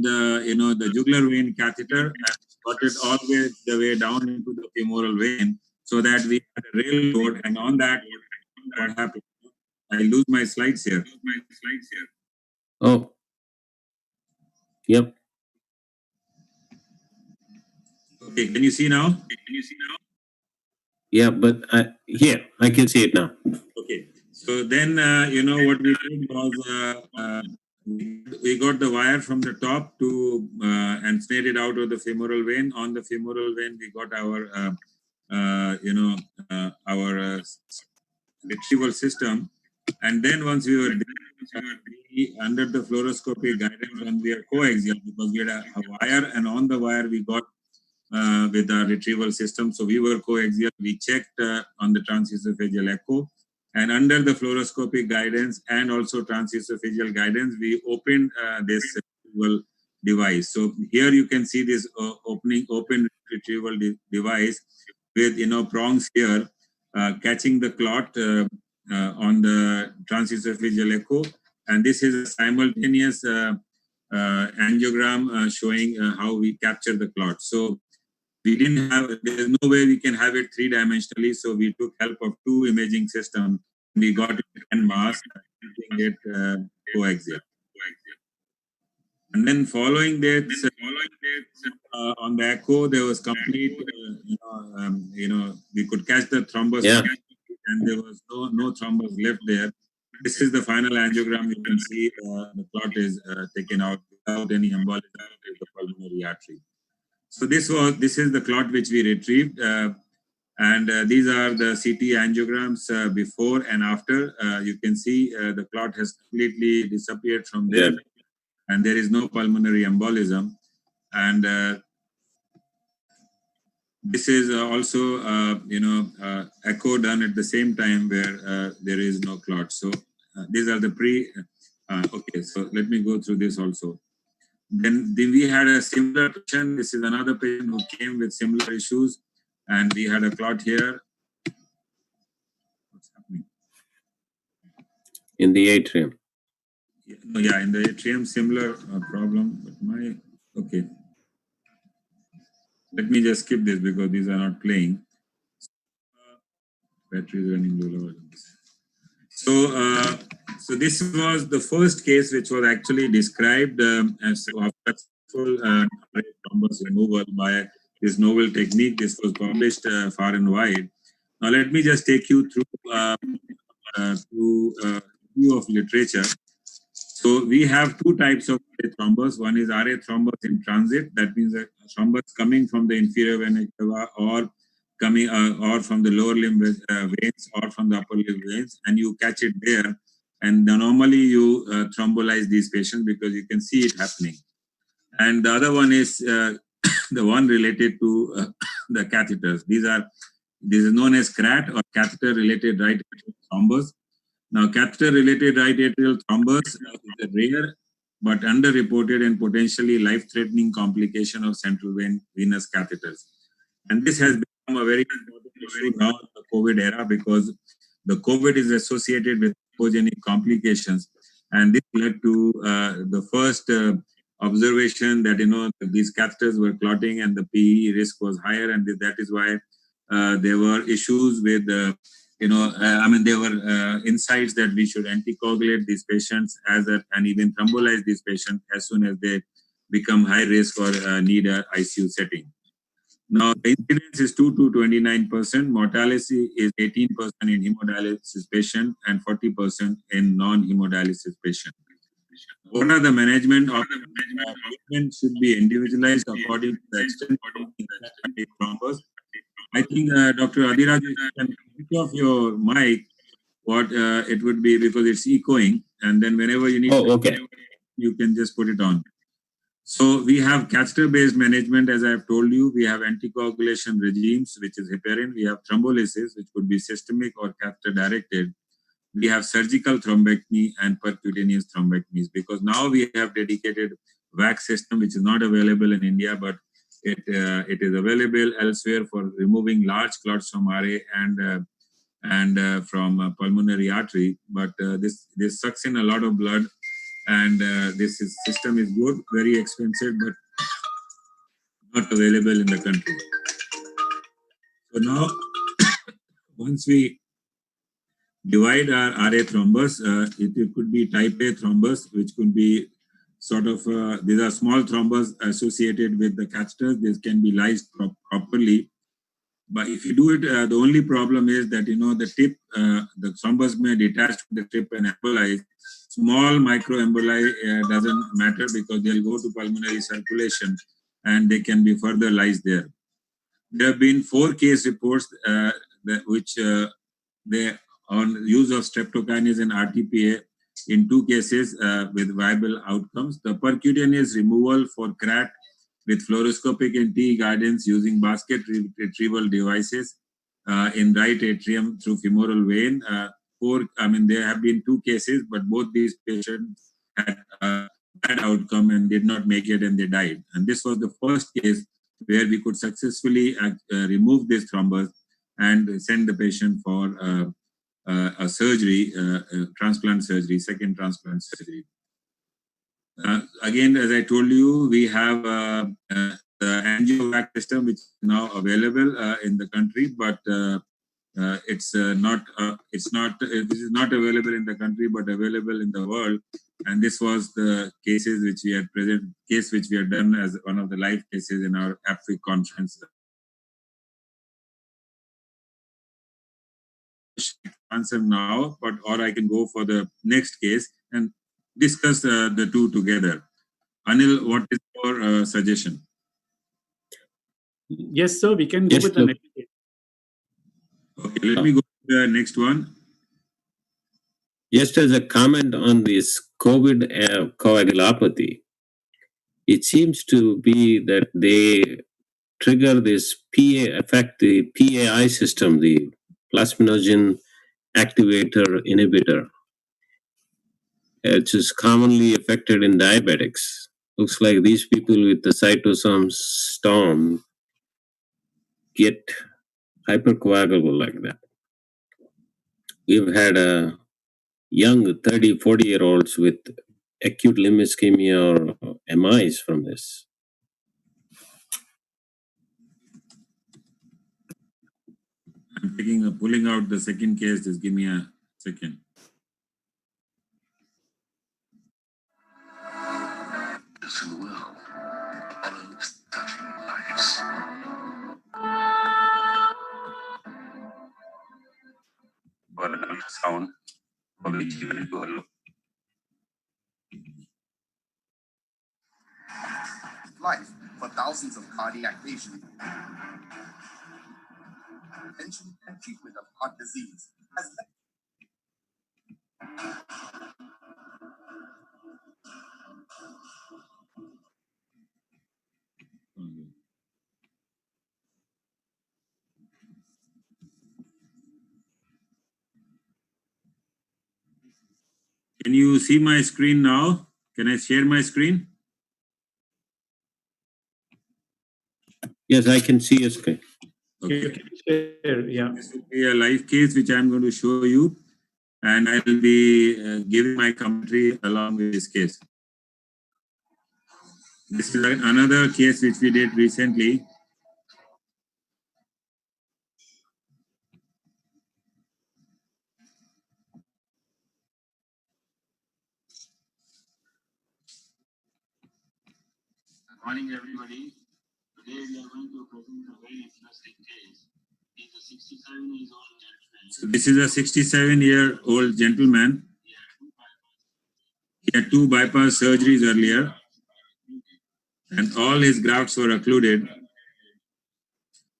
the jugular vein catheter and got it all the way down into the femoral vein, so that we had a railroad, and on that, what happened? I lose my slides here. Oh. Yep. Okay, can you see now? Yeah, but here, I can see it now. Okay. So then, what we did was we got the wire from the top to and snared it out of the femoral vein. On the femoral vein, we got our our retrieval system. And then once we were under the fluoroscopic guidance, when we are coaxial, because we had a wire, and on the wire we got with our retrieval system. So we were coaxial. We checked on the transesophageal echo, and under the fluoroscopic guidance and also transesophageal guidance, we opened this retrieval device. So here you can see this open retrieval device with prongs here catching the clot on the transesophageal echo, and this is a simultaneous angiogram showing how we capture the clot. So we didn't have, there's no way we can have it three-dimensionally, so we took help of two imaging systems. We got it en masse, keeping it coaxial. And then following that, on the echo, there was complete, we could catch the thrombus, and there was no thrombus left there. This is the final angiogram. You can see the clot is taken out without any embolism of the pulmonary artery. So this is the clot which we retrieved, and these are the CT angiograms before and after. You can see the clot has completely disappeared from there, and there is no pulmonary embolism. And this is also echo done at the same time where there is no clot. So these are the okay, so let me go through this also. Then we had a similar patient. This is another patient who came with similar issues, and we had a clot here. What's happening? In the atrium. Yeah, in the atrium, similar problem. But okay. Let me just skip this because these are not playing. Battery is running low. So this was the first case which was actually described as successful thrombus removal by this novel technique. This was published far and wide. Now let me just take you through a view of literature. So we have two types of thrombus. One is RA thrombus in transit. That means a thrombus coming from the inferior vena cava or coming or from the lower limb veins or from the upper limb veins, and you catch it there. And normally you thrombolize these patients because you can see it happening. And the other one is the one related to the catheters. This is known as CRAT, or catheter-related right atrial thrombus. Now, catheter-related right atrial thrombus is a rare but underreported and potentially life-threatening complication of central venous catheters. And this has become a very important issue now in the COVID era, because the COVID is associated with oncogenic complications. And this led to the first observation that, these catheters were clotting and the PE risk was higher. And that is why there were issues with, there were insights that we should anticoagulate these patients and even thrombolize these patients as soon as they become high risk or need an ICU setting. Now, the incidence is 2 to 29%. Mortality is 18% in hemodialysis patient and 40% in non-hemodialysis patient. What are the management of treatment should be individualized according to the extent of thrombus. I think Dr. Adiraj, you can switch off your mic, what it would be, because it's echoing, and then whenever you need you can just put it on. So we have catheter-based management, as I have told you. We have anticoagulation regimes, which is heparin. We have thrombolysis, which could be systemic or catheter-directed. We have surgical thrombectomy and percutaneous thrombectomies, because now we have dedicated VAC system, which is not available in India, but it is available elsewhere for removing large clots from RA and from pulmonary artery. But this sucks in a lot of blood. And this system is good, very expensive, but not available in the country. So now, once we divide our RA thrombus, it could be type A thrombus, which could be sort of, these are small thrombus associated with the catheters. This can be lysed properly. But if you do it, the only problem is that, the tip, the thrombus may detach from the tip and embolize. Small microemboli doesn't matter because they'll go to pulmonary circulation and they can be further lysed there. There have been 4 case reports which they on use of streptokinase and RTPA in 2 cases with viable outcomes. The percutaneous removal for CRAT with fluoroscopic and TE guidance using basket retrieval devices in right atrium through femoral vein. There have been 2 cases, but both these patients had a bad outcome and did not make it and they died. And this was the first case where we could successfully remove this thrombus and send the patient for a surgery, transplant surgery, second transplant surgery. Again, as I told you, we have the AngioVac system, which is now available in the country, but it is not available in the country, but available in the world. And this was the cases which we had which we had done as one of the live cases in our APFIC conference. Answer now, or I can go for the next case and discuss the 2 together. Anil, what is your suggestion? Yes, sir, we can go with the next case. Okay, let me go to the next one. Just as a comment on this COVID coagulopathy, it seems to be that they trigger this the PAI system, the plasminogen activator inhibitor. It is commonly affected in diabetics. Looks like these people with the cytosome storm get hypercoagulable like that. We've had a young 30, 40-year-olds with acute limb ischemia or MIs from this. I'm pulling out the second case. Just give me a second. Who will follows touching lives. For an ultrasound for which you will do a look. Life for thousands of cardiac patients. Prevention and treatment of heart disease has led. Can you see my screen now? Can I share my screen? Yes, I can see your screen. Okay. Yeah. This will be a live case which I'm going to show you, and I will be giving my commentary along with this case. This is another case which we did recently. Good morning, everybody. Today we are going to present a very interesting case. He's a 67-year-old gentleman. So this is a 67-year-old gentleman. He had 2 bypass surgeries earlier, and all his grafts were occluded.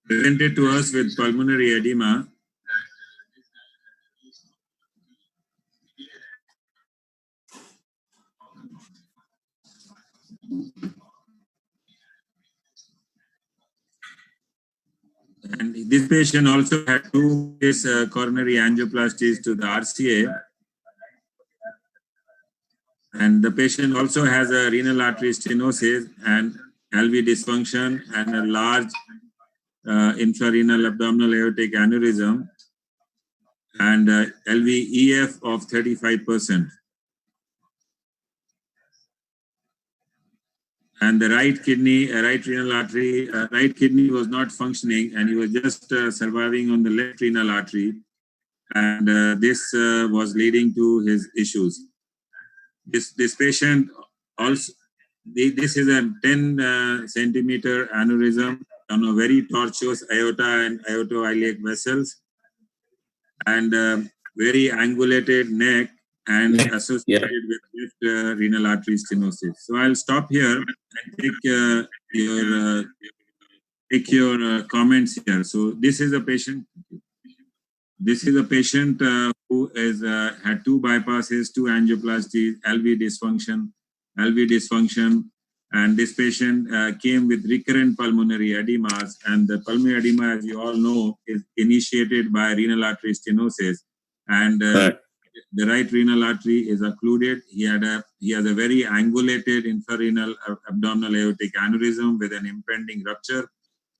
Presented to us with pulmonary edema. And this patient also had 2 coronary angioplasties to the RCA. And the patient also has a renal artery stenosis and LV dysfunction and a large infrarenal abdominal aortic aneurysm and LVEF of 35%. And the right kidney, right renal artery, right kidney was not functioning, and he was just surviving on the left renal artery. And this was leading to his issues. This patient also, this is a 10 centimeter aneurysm very tortuous aorta and aortoiliac vessels, and very angulated neck, and associated with left renal artery stenosis. So I'll stop here and take your comments here. So this is a patient. This is a patient who is had 2 bypasses, 2 angioplasties, LV dysfunction, and this patient came with recurrent pulmonary edemas, and the pulmonary edema, as you all know, is initiated by renal artery stenosis, and the right renal artery is occluded. He has a very angulated infrarenal abdominal aortic aneurysm with an impending rupture,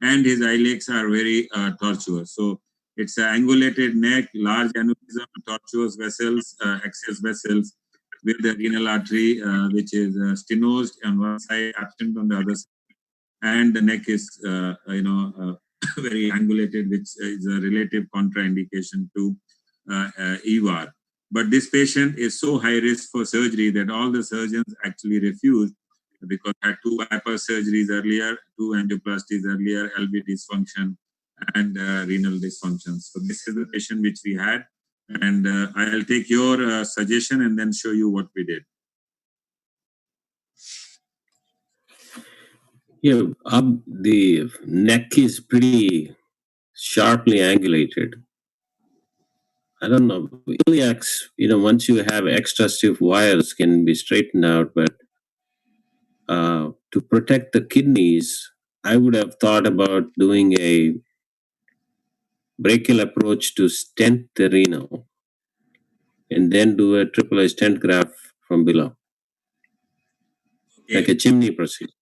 and his iliacs are very tortuous. So it's an angulated neck, large aneurysm, tortuous vessels, excess vessels, with the renal artery, which is stenosed on one side, absent on the other side, and the neck is, very angulated, which is a relative contraindication to EVAR. But this patient is so high risk for surgery that all the surgeons actually refused, because had 2 bypass surgeries earlier, 2 angioplasties earlier, LV dysfunction, and renal dysfunction. So this is the patient which we had, and I'll take your suggestion and then show you what we did. Yeah, the neck is pretty sharply angulated. I don't know. Iliacs, once you have extra stiff wires, can be straightened out, but to protect the kidneys, I would have thought about doing a brachial approach to stent the renal, and then do a AAA stent graft from below, like a chimney procedure.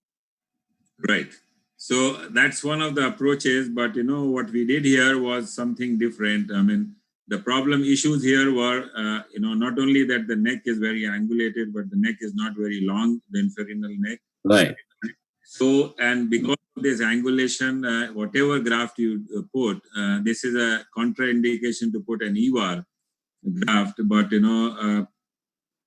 Right. So that's one of the approaches, but what we did here was something different. I mean, the problem issues here were, not only that the neck is very angulated, but the neck is not very long, the infrarenal neck. Right. So, and because of this angulation, whatever graft you put, this is a contraindication to put an EVAR graft, but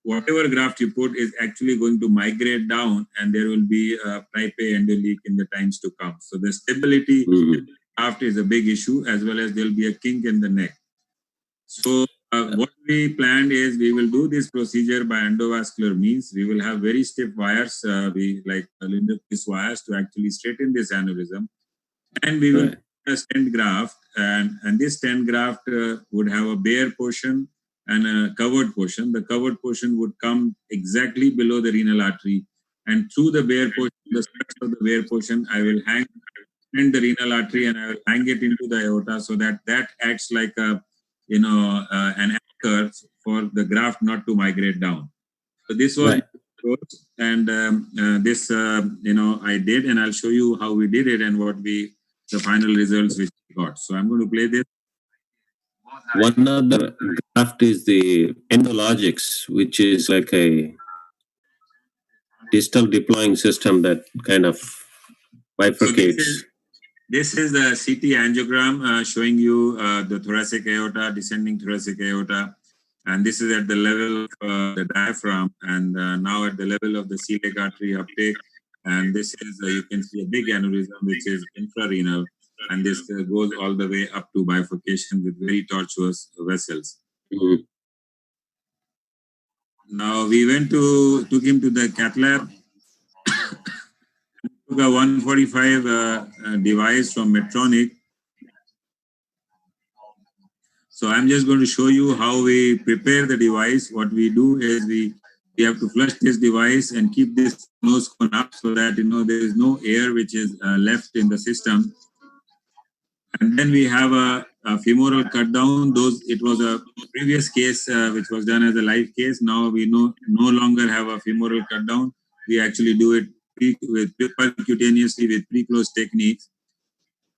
whatever graft you put is actually going to migrate down, and there will be a type A endoleak in the times to come. So the stability graft is a big issue, as well as there will be a kink in the neck. So what we planned is we will do this procedure by endovascular means. We will have very stiff wires, we like Lindequist wires, to actually straighten this aneurysm, and we will a stent graft, and this stent graft would have a bare portion and a covered portion. The covered portion would come exactly below the renal artery, and through the bare portion, the struts of the bare portion, I will hang the renal artery, and I will hang it into the aorta, so that acts like a an anchor for the graft not to migrate down. So this was and this I did, and I'll show you how we did it and what the final results which we got. So I'm going to play this. One other graft is the endologics, which is like a distal deploying system that kind of bifurcates. So this is the CT angiogram showing you the thoracic aorta, descending thoracic aorta, and this is at the level of the diaphragm, and now at the level of the celiac artery uptake. And this is, you can see a big aneurysm, which is infrarenal, and this goes all the way up to bifurcation with very tortuous vessels. Now we took him to the cath lab, took a 145 device from Medtronic. So I'm just going to show you how we prepare the device. What we do is we have to flush this device and keep this nose cone up, so that there is no air which is left in the system. And then we have a femoral cut down. It was a previous case which was done as a live case. Now we no longer have a femoral cut down. We actually do it percutaneously with pre-close techniques.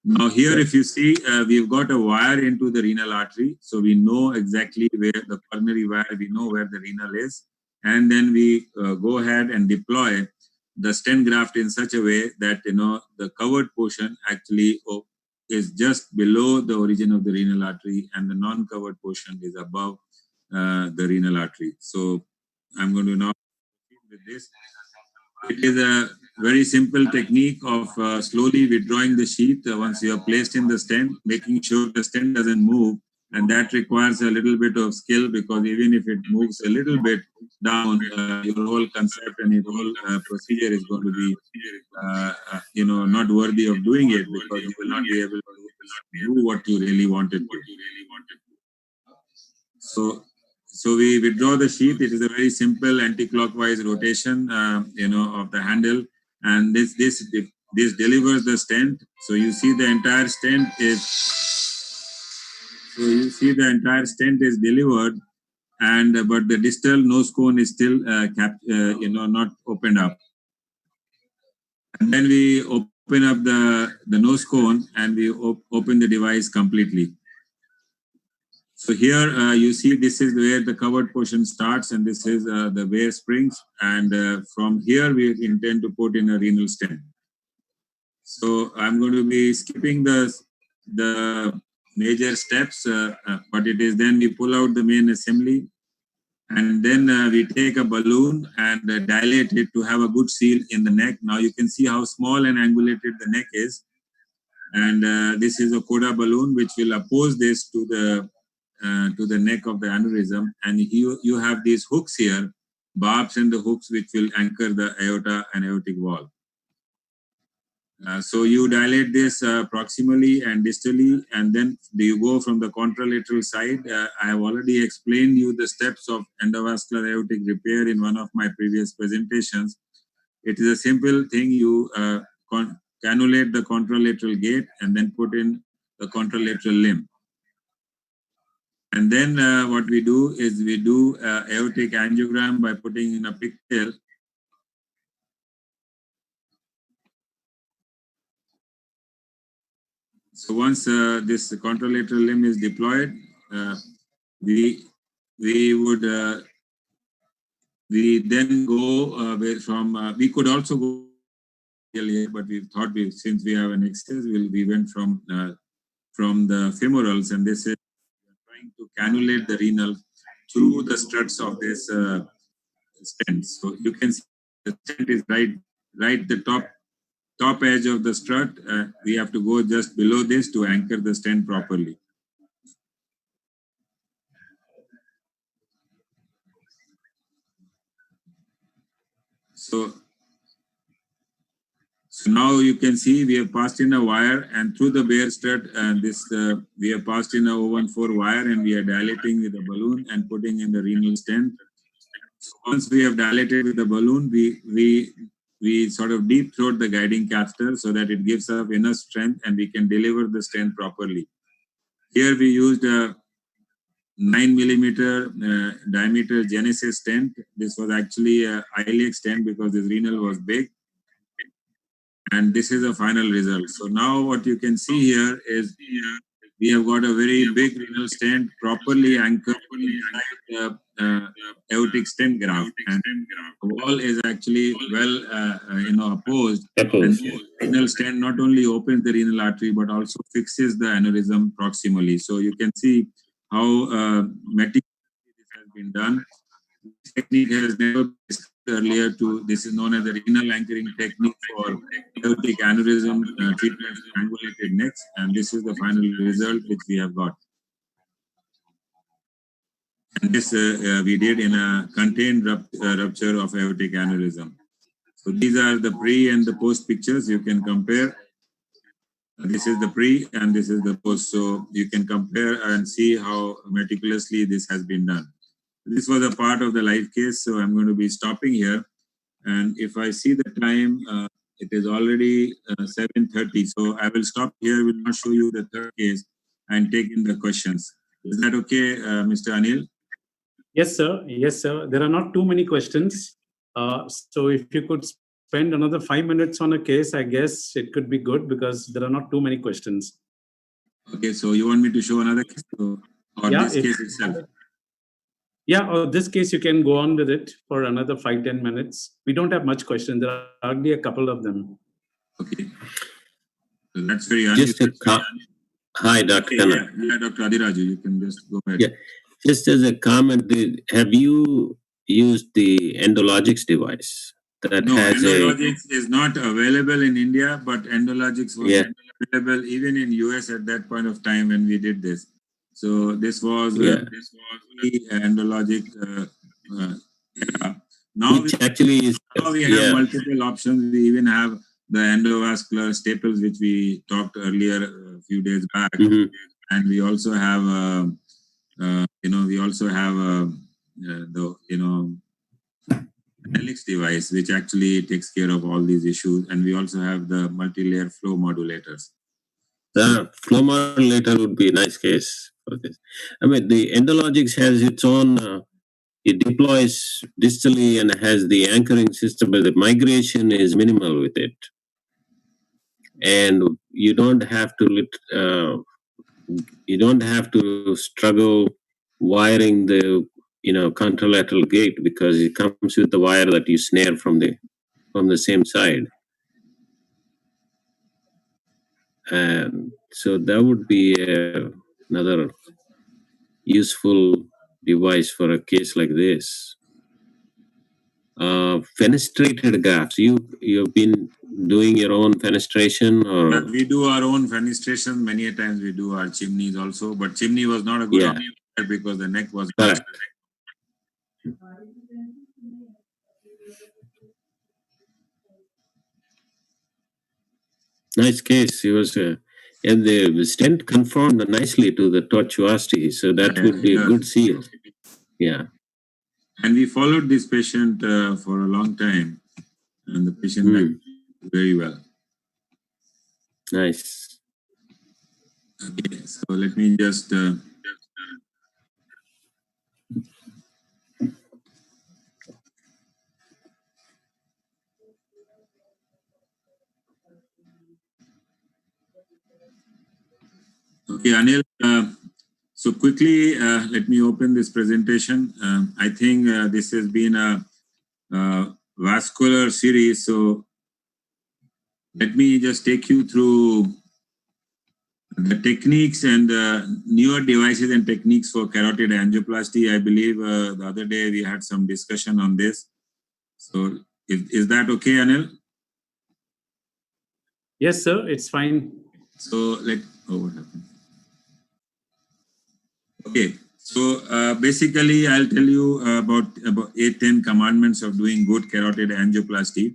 Now here, if you see, we've got a wire into the renal artery. So we know exactly where the coronary wire, we know where the renal is. And then we go ahead and deploy the stent graft in such a way that, the covered portion actually is just below the origin of the renal artery, and the non-covered portion is above the renal artery. So I'm going to now proceed with this. It is a very simple technique of slowly withdrawing the sheath once you are placed in the stent, making sure the stent doesn't move. And that requires a little bit of skill, because even if it moves a little bit down, your whole concept and your whole procedure is going to be, not worthy of doing it, because you will not be able to do what you really wanted to. So we withdraw the sheath. It is a very simple anti-clockwise rotation, of the handle, and this delivers the stent. So you see the entire stent is delivered, and but the distal nose cone is still not opened up. And then we open up the nose cone, and we open the device completely. So here you see this is where the covered portion starts, and this is the wear springs. And from here we intend to put in a renal stent. So I'm going to be skipping the major steps, but it is then we pull out the main assembly, and then we take a balloon and dilate it to have a good seal in the neck. Now you can see how small and angulated the neck is. And this is a coda balloon which will oppose this to the neck of the aneurysm, and you have these hooks here, barbs and the hooks, which will anchor the aorta and aortic wall. So you dilate this proximally and distally, and then you go from the contralateral side. I have already explained you the steps of endovascular aortic repair in one of my previous presentations. It is a simple thing. You cannulate the contralateral gate and then put in the contralateral limb. And then what we do is we do aortic angiogram by putting in a pigtail. So once this contralateral limb is deployed, we then go we could also go here, but we thought since we have an excess, we went from the femorals, and this is trying to cannulate the renal through the struts of this stent. So you can see the stent is right the top edge of the strut. We have to go just below this to anchor the stent properly. So now you can see we have passed in a wire, and through the bare strut, and we have passed in a 014 wire, and we are dilating with a balloon and putting in the renal stent. So once we have dilated with the balloon, we sort of deep throat the guiding catheter so that it gives us enough strength and we can deliver the stent properly. Here we used a 9 millimeter diameter Genesis stent. This was actually a iliac stent because this renal was big. And this is the final result. So now what you can see here is we have got a very big renal stent properly anchored inside the aortic stent graft. And the wall is actually well opposed. And the renal stent not only opens the renal artery but also fixes the aneurysm proximally. So you can see how meticulously this has been done. This technique has never been discussed earlier. This is known as the renal anchoring technique for aortic aneurysm treatment of angulated necks, and this is the final result which we have got. And this we did in a contained rupture of aortic aneurysm. So these are the pre and the post pictures. You can compare. This is the pre and this is the post. So you can compare and see how meticulously this has been done. This was a part of the live case, so I'm going to be stopping here. And if I see the time, it is already 7:30. So I will stop here. Will not show you the third case and take in the questions. Is that okay, Mr. Anil? Yes, sir. Yes, sir. There are not too many questions. So if you could spend another 5 minutes on a case, I guess it could be good because there are not too many questions. Okay, so you want me to show another case or this case itself? Yeah, or this case, you can go on with it for another 5-10 minutes. We don't have much questions. There are hardly a couple of them. Okay. So that's very unusual. Hi, Dr. Khanna. Yeah, Dr. Adiraju, you can just go ahead. Yeah. Just as a comment, have you used the Endologics device? that No, has Endologics is not available in India, but Endologics was Yeah. available even in US at that point of time when we did this. So this was Yeah. the Endologic era. Now which actually is we have multiple options. We even have the endovascular staples, which we talked earlier a few days back, and we also have the Helix device, which actually takes care of all these issues, and we also have the multi-layer flow modulators. The flow modulator would be a nice case for this. I mean, the Endologics has its own. It deploys distally and has the anchoring system, but the migration is minimal with it, and you don't have to struggle wiring the contralateral gate because it comes with the wire that you snare from the same side. And so that would be another useful device for a case like this. Fenestrated grafts. You've been doing your own fenestration, or we do our own fenestration. Many a times we do our chimneys also, but chimney was not a good option because the neck was correct. Nice case. He was, and the stent conformed nicely to the tortuosity, so that would be a good seal. Yeah. And we followed this patient for a long time, and the patient did very well. Nice. Okay, so let me just. Okay, Anil, so quickly, let me open this presentation. I think this has been a vascular series, so let me just take you through the techniques and newer devices and techniques for carotid angioplasty. I believe the other day we had some discussion on this. So is that okay, Anil? Yes, sir, it's fine. So what happened? Okay, so basically I'll tell you about 8-10 commandments of doing good carotid angioplasty.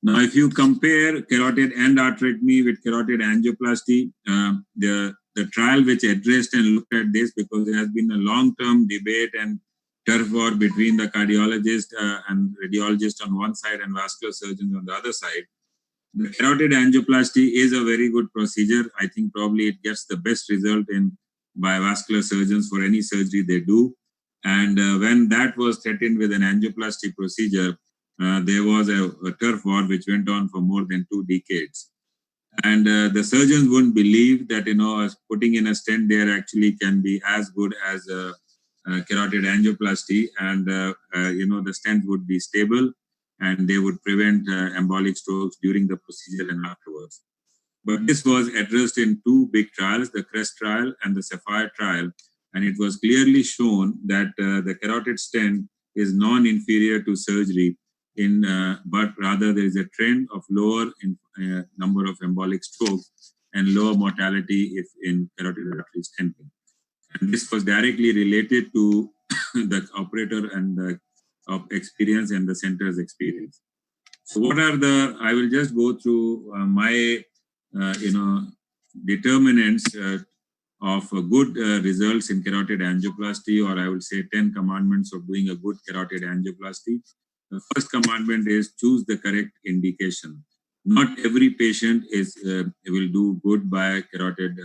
Now, if you compare carotid endarterectomy with carotid angioplasty, the trial which addressed and looked at this, because there has been a long-term debate and turf war between the cardiologist and radiologist on one side and vascular surgeons on the other side. The carotid angioplasty is a very good procedure. I think probably it gets the best result by vascular surgeons for any surgery they do. And when that was threatened with an angioplasty procedure, there was a turf war which went on for more than 2 decades. And the surgeons wouldn't believe that, putting in a stent there actually can be as good as carotid angioplasty. And, the stent would be stable and they would prevent embolic strokes during the procedure and afterwards. But this was addressed in 2 big trials, the CREST trial and the SAPPHIRE trial. And it was clearly shown that the carotid stent is non-inferior to surgery, but rather there is a trend of lower number of embolic strokes and lower mortality if in carotid artery stenting. And this was directly related to the operator and the experience and the center's experience. So what are I will just go through my, determinants of good results in carotid angioplasty, or I will say 10 commandments of doing a good carotid angioplasty. The first commandment is choose the correct indication. Not every patient will do good by carotid,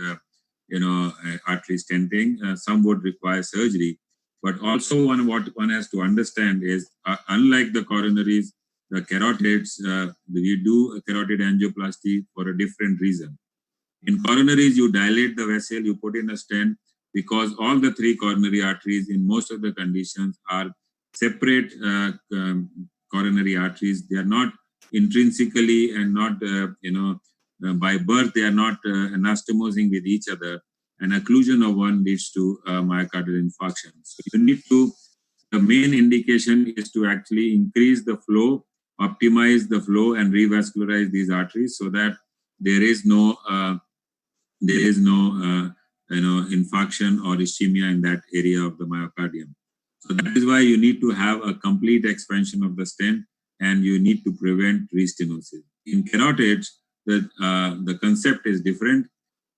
artery stenting. Some would require surgery. But also what one has to understand is, unlike the coronaries, the carotids, we do a carotid angioplasty for a different reason. In coronaries, you dilate the vessel, you put in a stent, because all the 3 coronary arteries in most of the conditions are separate coronary arteries. They are not intrinsically and not, by birth, they are not anastomosing with each other. And occlusion of one leads to myocardial infarction. So you need to, the main indication is to actually increase the flow optimize the flow and revascularize these arteries so that there is no infarction or ischemia in that area of the myocardium. So that is why you need to have a complete expansion of the stent, and you need to prevent restenosis. In carotids, the concept is different.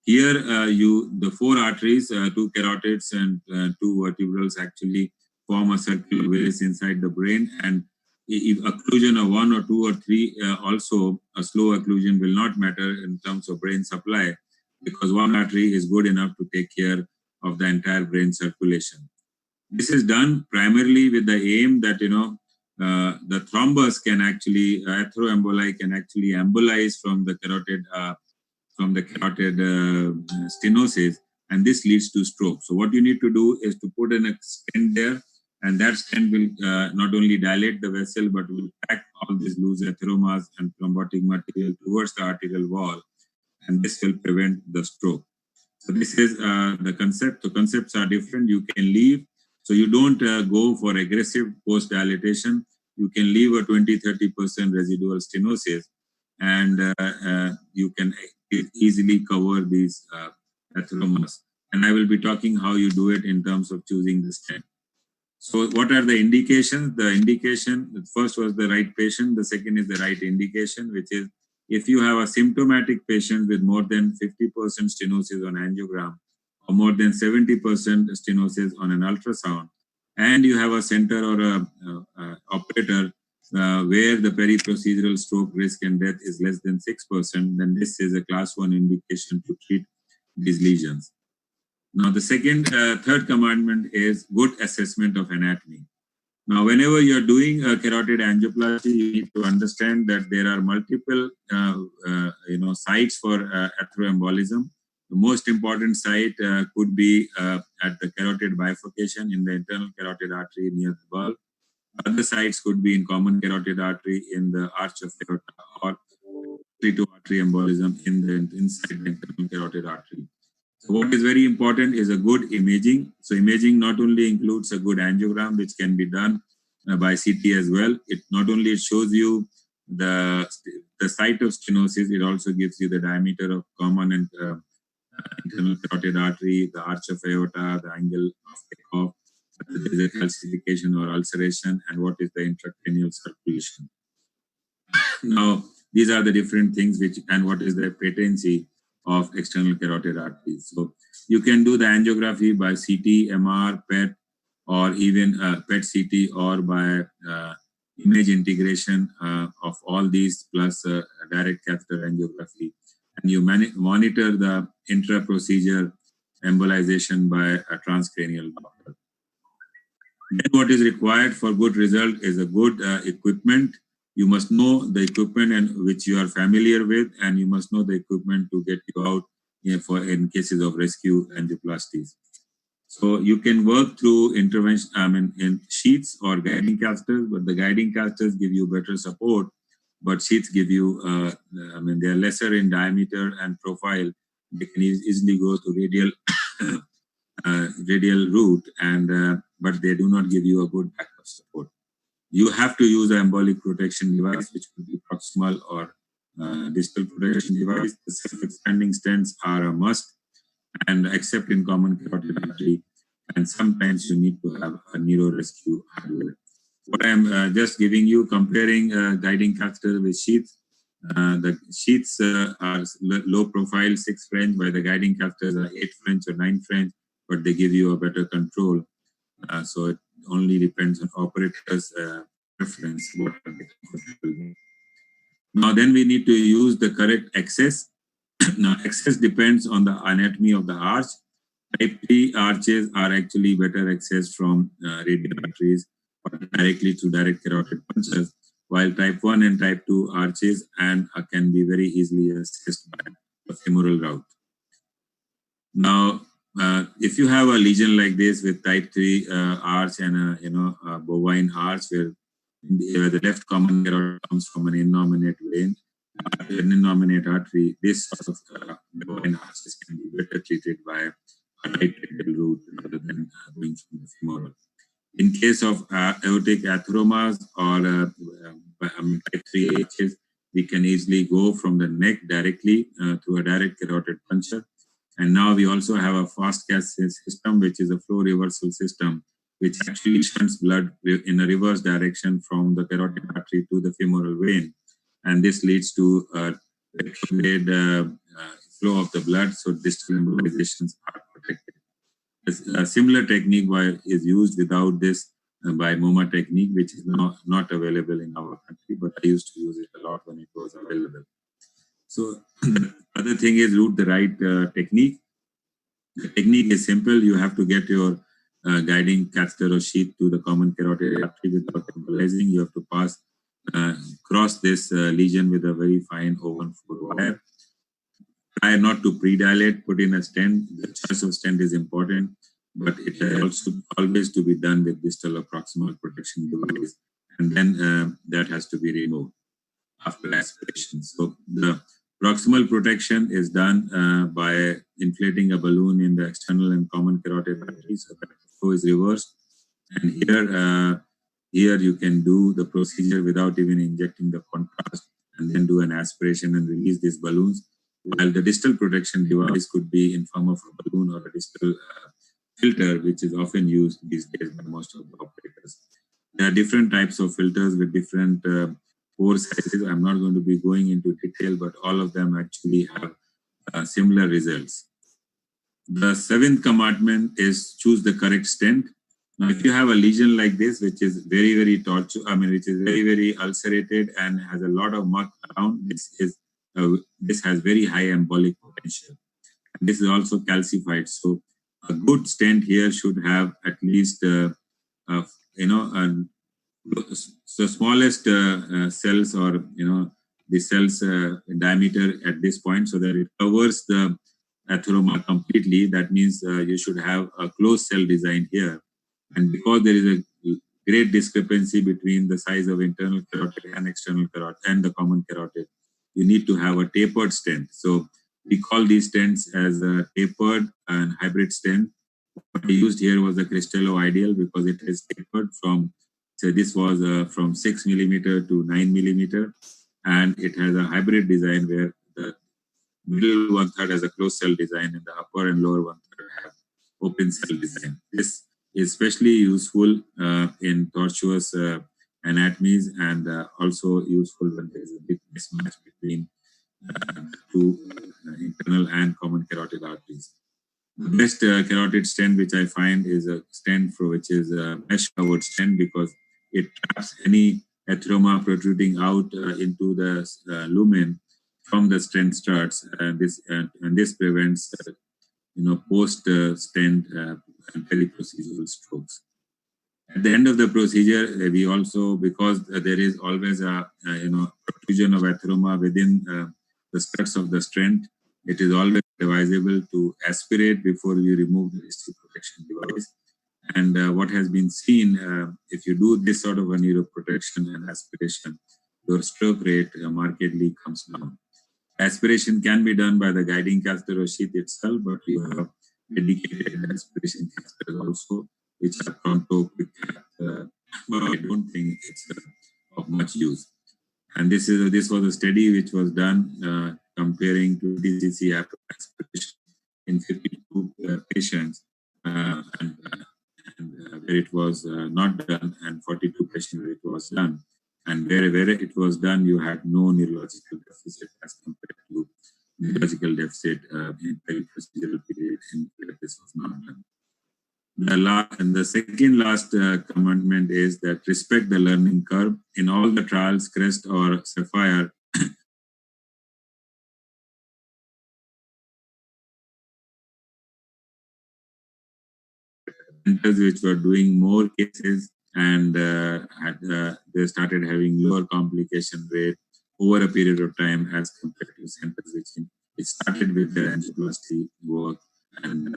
Here, the four arteries, two carotids and two vertebrals actually form a circular villus inside the brain, and if occlusion of one or two or three, also a slow occlusion will not matter in terms of brain supply, because one artery is good enough to take care of the entire brain circulation. This is done primarily with the aim that the thrombus can actually atheroemboli can actually embolize from the carotid stenosis, and this leads to stroke. So what you need to do is to put in a stent there, and that stent will not only dilate the vessel but will pack all these loose atheromas and thrombotic material towards the arterial wall, and this will prevent the stroke. So this is the concept. The concepts are different. You can leave. So you don't go for aggressive post-dilatation. You can leave a 20-30% residual stenosis, and you can easily cover these atheromas. And I will be talking how you do it in terms of choosing the stent. So what are the indications? The indication, the first was the right patient. The second is the right indication, which is if you have a symptomatic patient with more than 50% stenosis on angiogram or more than 70% stenosis on an ultrasound, and you have a center or a operator where the peri-procedural stroke risk and death is less than 6%, then this is a class 1 indication to treat these lesions. Now, the third commandment is good assessment of anatomy. Now, whenever you're doing a carotid angioplasty, you need to understand that there are multiple, sites for atheroembolism. The most important site could be at the carotid bifurcation in the internal carotid artery near the bulb. Other sites could be in common carotid artery in the arch of aorta, or to artery embolism inside the internal carotid artery. So what is very important is a good imaging. So imaging not only includes a good angiogram, which can be done by CT as well. It not only shows you the site of stenosis, it also gives you the diameter of common and internal carotid artery, the arch of aorta, the angle of takeoff, whether there is a calcification or ulceration, and what is the intracranial circulation. Now, these are the different things and what is the patency of external carotid arteries. So you can do the angiography by CT, MR, PET, or even PET CT, or by image integration of all these plus direct catheter angiography. And you monitor the intra-procedure embolization by a transcranial doctor. Then what is required for good result is a good equipment. You must know the equipment and which you are familiar with, and you must know the equipment to get you out in cases of rescue angioplasties. So you can work through intervention, in sheaths or guiding catheters, but the guiding catheters give you better support, but sheaths give you, they are lesser in diameter and profile. They can easily go to radial route, and but they do not give you a good backup support. You have to use an embolic protection device, which could be proximal or distal protection device. The self-expanding stents are a must, and except in common carotid artery, and sometimes you need to have a neurorescue hardware. What I'm just giving you, comparing guiding catheter with sheaths. The sheaths are low profile, 6 French, while the guiding catheters are 8 French or 9 French, but they give you a better control. So it only depends on operators' preference. Now then we need to use the correct access. Now access depends on the anatomy of the arch. Type 3 arches are actually better accessed from radial arteries or directly through direct carotid punctures, while type 1 and type 2 arches can be very easily accessed by the femoral route. Now, if you have a lesion like this with type 3 arch and a bovine arch where the left common carotid comes from an innominate vein, an innominate artery, this sort of bovine arches can be better treated by a right radial route rather than going from the femoral. In case of aortic atheromas or type 3Hs, we can easily go from the neck directly through a direct carotid puncture. And now we also have a fast gas system, which is a flow reversal system, which actually shunts blood in a reverse direction from the carotid artery to the femoral vein. And this leads to retrograde flow of the blood, so distal embolizations are protected. A similar technique is used without this by MOMA technique, which is not available in our country, but I used to use it a lot when it was available. So the other thing is route the right technique. The technique is simple. You have to get your guiding catheter or sheath to the common carotid artery without embolizing. You have to cross this lesion with a very fine O1/4 wire. Try not to predilate, put in a stent. The choice of stent is important, but it has also always to be done with distal or proximal protection device. And then that has to be removed after aspiration. So the proximal protection is done by inflating a balloon in the external and common carotid artery so that the flow is reversed. And here you can do the procedure without even injecting the contrast and then do an aspiration and release these balloons. While the distal protection device could be in form of a balloon or a distal filter, which is often used these days by most of the operators. There are different types of filters with different pore sizes. I'm not going to be going into detail, but all of them actually have similar results. The seventh compartment is choose the correct stent. Now, if you have a lesion like this, which is very, very which is very, very ulcerated and has a lot of muck around, this has very high embolic potential. And this is also calcified. So a good stent here should have at least, the smallest cells or, the cells in diameter at this point so that it covers the atheroma completely. That means you should have a closed cell design here. And because there is a great discrepancy between the size of internal carotid and external carotid and the common carotid, you need to have a tapered stent. So we call these stents as a tapered and hybrid stent. What I used here was a Cristallo Ideal because it is tapered from, so this was from 6 millimeter to 9 millimeter. And it has a hybrid design where the middle 1/3 has a closed cell design and the upper and lower 1/3 have open cell design. This is especially useful in tortuous anatomies and also useful when there is a big mismatch between two internal and common carotid arteries. The best carotid stent which I find is a stent which is a mesh covered stent because it traps any atheroma protruding out into the lumen from the stent struts, and this prevents post stent and peri-procedural strokes. At the end of the procedure, we also, because there is always a protrusion of atheroma within the struts of the stent, it is always advisable to aspirate before you remove the distal protection device. And what has been seen, if you do this sort of a neuroprotection and aspiration, your stroke rate markedly comes down. Aspiration can be done by the guiding catheter or sheath itself, but we have dedicated aspiration catheters also, which are pronto quick, but I don't think it's of much use. And this was a study which was done comparing 20 cc after aspiration in 52 patients, and where it was not done, and 42 patients where it was done. And where it was done, you had no neurological deficit as compared to neurological deficit in peri-procedural period in where this was not done. The second last commandment is that respect the learning curve. In all the trials, CREST or Sapphire, centers which were doing more cases and they started having lower complication rate over a period of time as compared to centers which started with their angioplasty work and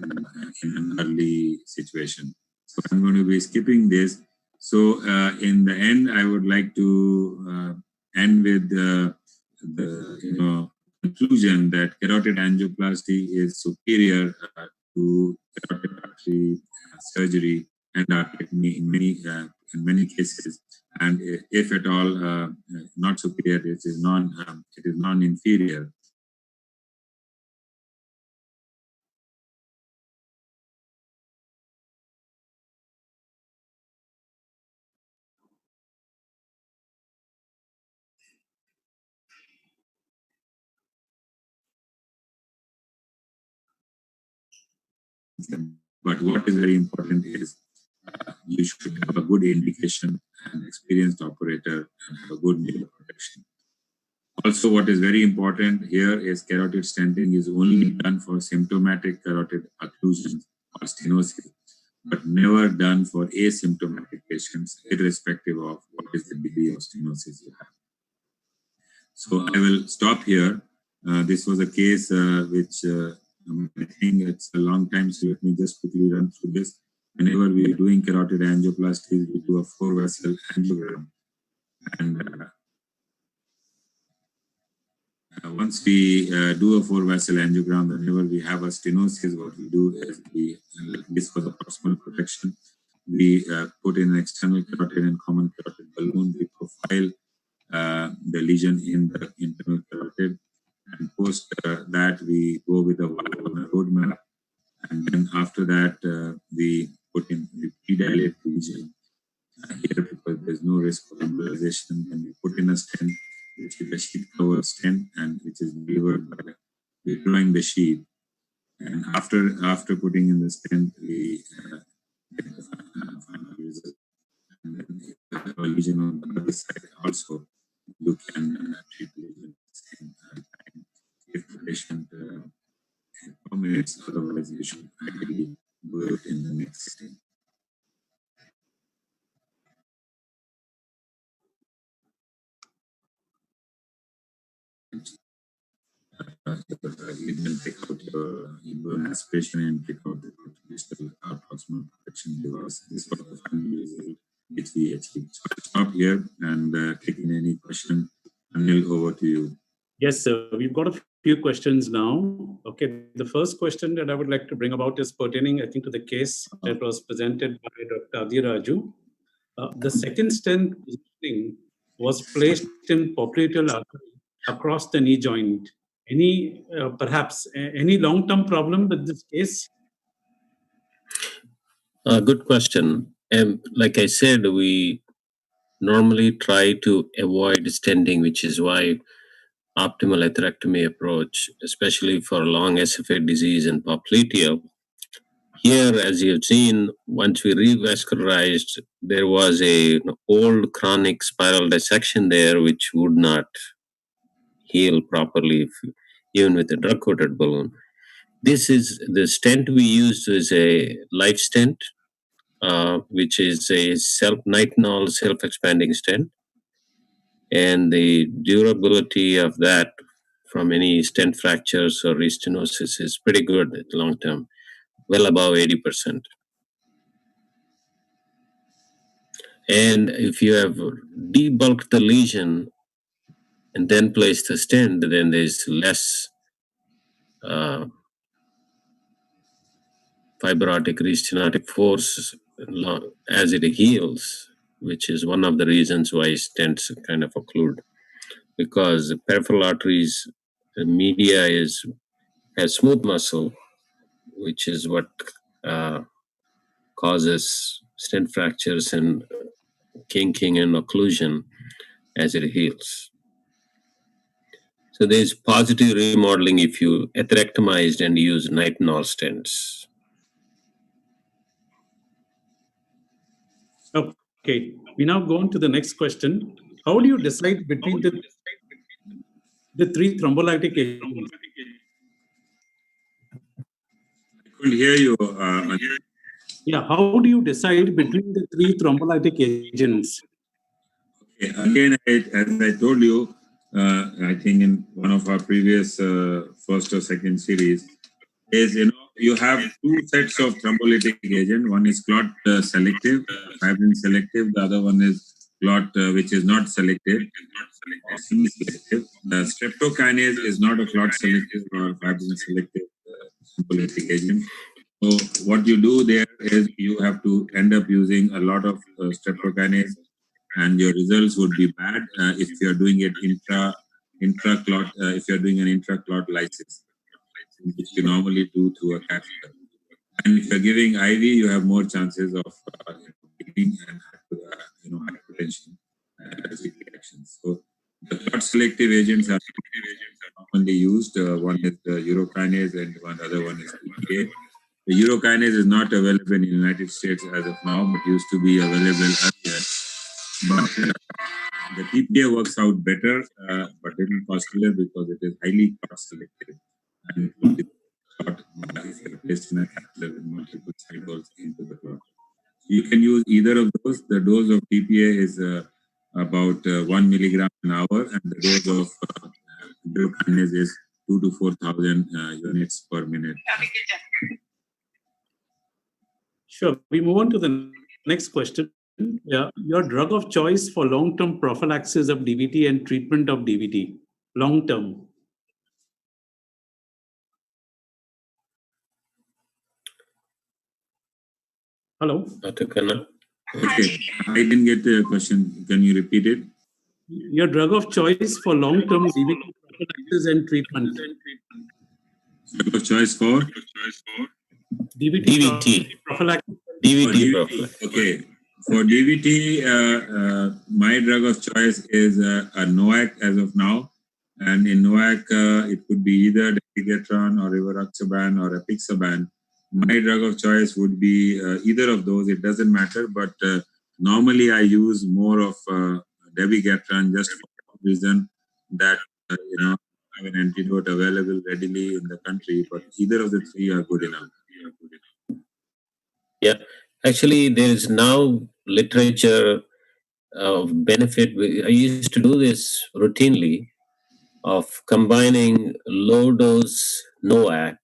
in an early situation. So I'm going to be skipping this. So in the end, I would like to end with the conclusion that carotid angioplasty is superior to carotid artery surgery endarterectomy in many cases, and if at all not superior, it is non-inferior. But what is very important is you should have a good indication, an experienced operator, and have a good needle protection. Also, what is very important here is carotid stenting is only done for symptomatic carotid occlusion or stenosis, but never done for asymptomatic patients, irrespective of what is the degree of stenosis you have. So I will stop here. This was a case which I think it's a long time, so let me just quickly run through this. Whenever we are doing carotid angioplasty, we do a 4-vessel angiogram. And once we do a 4-vessel angiogram, whenever we have a stenosis, what we do is this for the proximal protection, we put in an external carotid and common carotid balloon. We profile the lesion in the internal carotid, and post that we go with a roadmap, and then after that we pre-dilate the lesion here because there's no risk of embolization. Then we put in a stent, which is a sheath cover stent, and which is delivered by withdrawing the sheath. And after putting in the stent, we get the final result. And then if you have a lesion on the other side also, you can treat the lesion at the same time if the patient accommodates. Otherwise, you should ideally do it in the next sitting. You then take out you do an aspiration and take out the distal proximal protection device. This was the final result which we achieved. So I'll stop here and take in any question. Anil, over to you. Yes, sir. We've got a few questions now. Okay, the first question that I would like to bring about is pertaining, I think, to the case that was presented by Dr. Adiraju. The second stent was placed in popliteal artery across the knee joint. Any, perhaps, any long-term problem with this case? Good question. And like I said, we normally try to avoid stenting, which is why optimal atherectomy approach, especially for long SFA disease and popliteal. Here, as you've seen, once we revascularized, there was an old chronic spiral dissection there, which would not heal properly, even with a drug-coated balloon. This is the stent we used is a life stent, which is a nitinol self-expanding stent, and the durability of that from any stent fractures or restenosis is pretty good at long term, well above 80%. And if you have debulked the lesion and then placed the stent, then there's less fibrotic restenotic force as it heals, which is one of the reasons why stents kind of occlude, because the peripheral arteries, the media has smooth muscle, which is what causes stent fractures and kinking and occlusion as it heals. So there's positive remodeling if you atherectomized and use nitinol stents. Okay, we now go on to the next question. How do you decide between the three thrombolytic agents? I couldn't hear you. Yeah, how do you decide between the three thrombolytic agents? Okay, again, as I told you, I think in one of our previous first or second series, is you have two sets of thrombolytic agent. One is clot selective, fibrin selective. The other one is clot which is not selective, or semi-selective. The streptokinase is not a clot selective or fibrin selective thrombolytic agent. So what you do there is you have to end up using a lot of streptokinase, and your results would be bad if you are doing it intraclot if you are doing an intraclot lysis, which you normally do through a catheter. And if you're giving IV, you have more chances of bleeding and hypertension, allergic reactions. So the clot selective agents are commonly used. One is the urokinase, and one other one is TPA. The urokinase is not available in the United States as of now, but used to be available earlier. But the TPA works out better, but little costlier because it is highly clot selective, and it will clot if you are placed in a catheter with multiple side holes into the clot. You can use either of those. The dose of TPA is about 1 milligram an hour, and the dose of urokinase is 2 to 4,000 units per minute. Sure. We move on to the next question. Yeah, your drug of choice for long-term prophylaxis of DVT and treatment of DVT. Long-term. Hello? Dr. Khanna? Okay, I didn't get the question. Can you repeat it? Your drug of choice for long-term DVT prophylaxis and treatment. Drug of choice for? DVT. Prophylaxis. DVT prophylaxis. Okay. For DVT, my drug of choice is a NOAC as of now. And in NOAC, it could be either dabigatran or rivaroxaban or apixaban. My drug of choice would be either of those. It doesn't matter. But normally, I use more of dabigatran just for the reason that, have an antidote available readily in the country. But either of the three are good enough. Yeah, actually, there is now literature of benefit. I used to do this routinely of combining low dose NOAC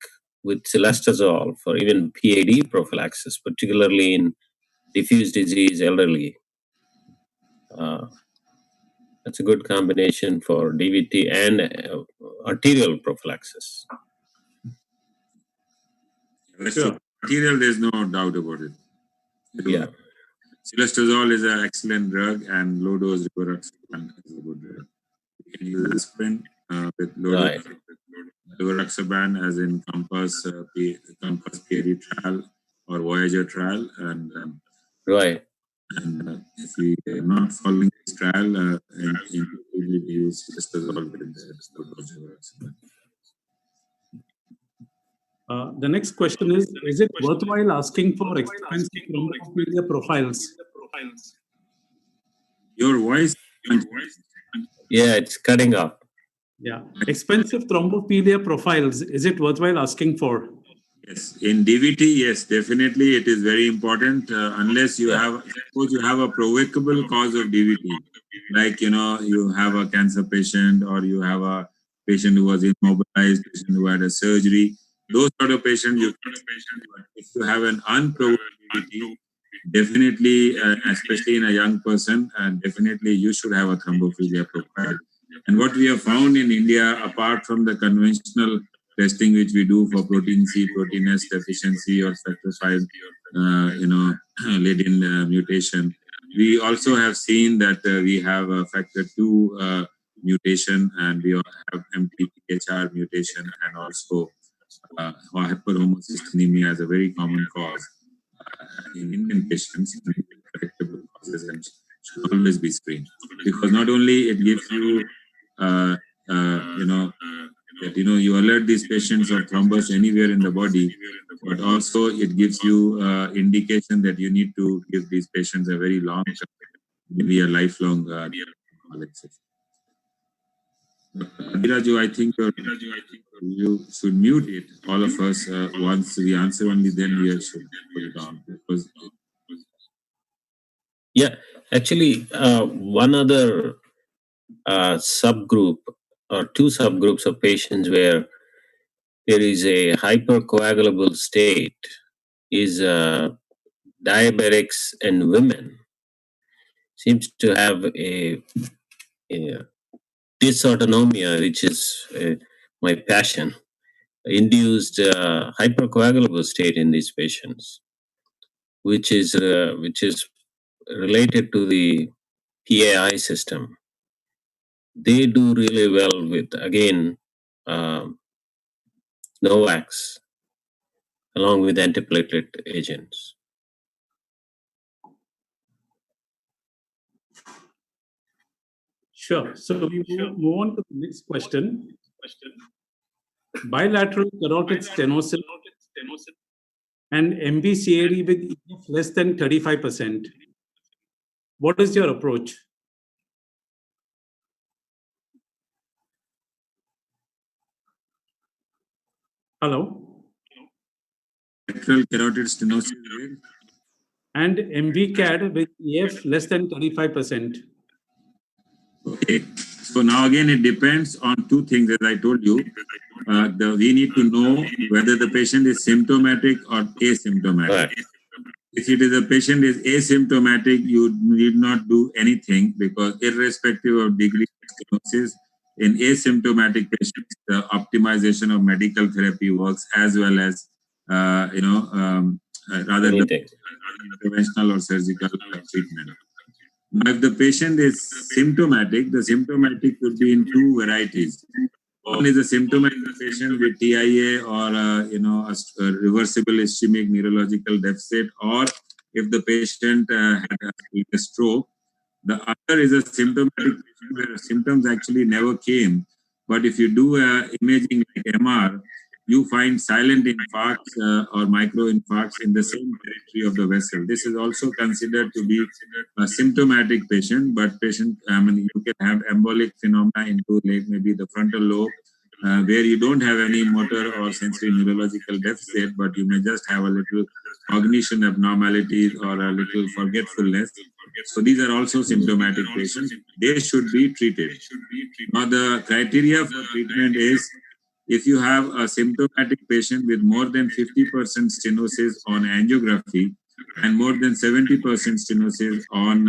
with silestazole for even PAD prophylaxis, particularly in diffuse disease elderly. That's a good combination for DVT and arterial prophylaxis. Sure. Arterial, there's no doubt about it. Yeah. Silestazole is an excellent drug, and low dose rivaroxaban is a good drug. You can use aspirin with low dose rivaroxaban, as in Compass PAD trial or Voyager trial, and And if we are not following this trial, we use silestazole with low dose rivaroxaban. The next question is it worthwhile asking for expensive thrombophilia profiles? Your voice? Yeah, it's cutting off. Yeah. Expensive thrombophilia profiles, is it worthwhile asking for? Yes, in DVT, yes, definitely it is very important. Unless you have, suppose you have a provocable cause of DVT, like, you have a cancer patient, or you have a patient who was immobilized, patient who had a surgery. Those sort of patients, if you have an unprovoked DVT, definitely, especially in a young person, definitely you should have a thrombophilia profile. And what we have found in India, apart from the conventional testing which we do for protein C, protein S deficiency, or factor V, lead-in mutation, we also have seen that we have a factor 2 mutation, and we have MTPHR mutation, and also hyperhomocystinemia as a very common cause in Indian patients, correctable causes, and should always be screened, because not only it gives you that you alert these patients of thrombus anywhere in the body, but also it gives you indication that you need to give these patients a very long, maybe a lifelong dialysis. Abhiraju, I think you should mute it, all of us. Once we answer only, then we should put it on. Because yeah, actually, one other subgroup or two subgroups of patients where there is a hypercoagulable state is diabetics and women. Seems to have a dysautonomia, which is my passion. induced hypercoagulable state in these patients, which is related to the PAI system. They do really well with, again, NOACs along with antiplatelet agents. Sure. So we move on to the next question. Bilateral carotid stenosis and MVCAD with EF less than 35%. What is your approach? Hello? Bilateral carotid stenosis and MVCAD with EF less than 35%. Okay. So now again, it depends on two things, as I told you. We need to know whether the patient is symptomatic or asymptomatic. Right. If it is a patient is asymptomatic, you need not do anything, because irrespective of degree of stenosis, in asymptomatic patients, the optimization of medical therapy works, as well as rather than interventional or surgical treatment. Now, if the patient is symptomatic, the symptomatic could be in two varieties. One is a symptomatic patient with TIA or a reversible ischemic neurological deficit, or if the patient had a stroke. The other is a symptomatic patient where symptoms actually never came, but if you do imaging like MR, you find silent infarcts or microinfarcts in the same territory of the vessel. This is also considered to be a symptomatic patient, but you can have embolic phenomena into maybe the frontal lobe, where you don't have any motor or sensory neurological deficit, but you may just have a little cognition abnormalities or a little forgetfulness. So these are also symptomatic patients. They should be treated. Now the criteria for treatment is, if you have a symptomatic patient with more than 50% stenosis on angiography and more than 70% stenosis on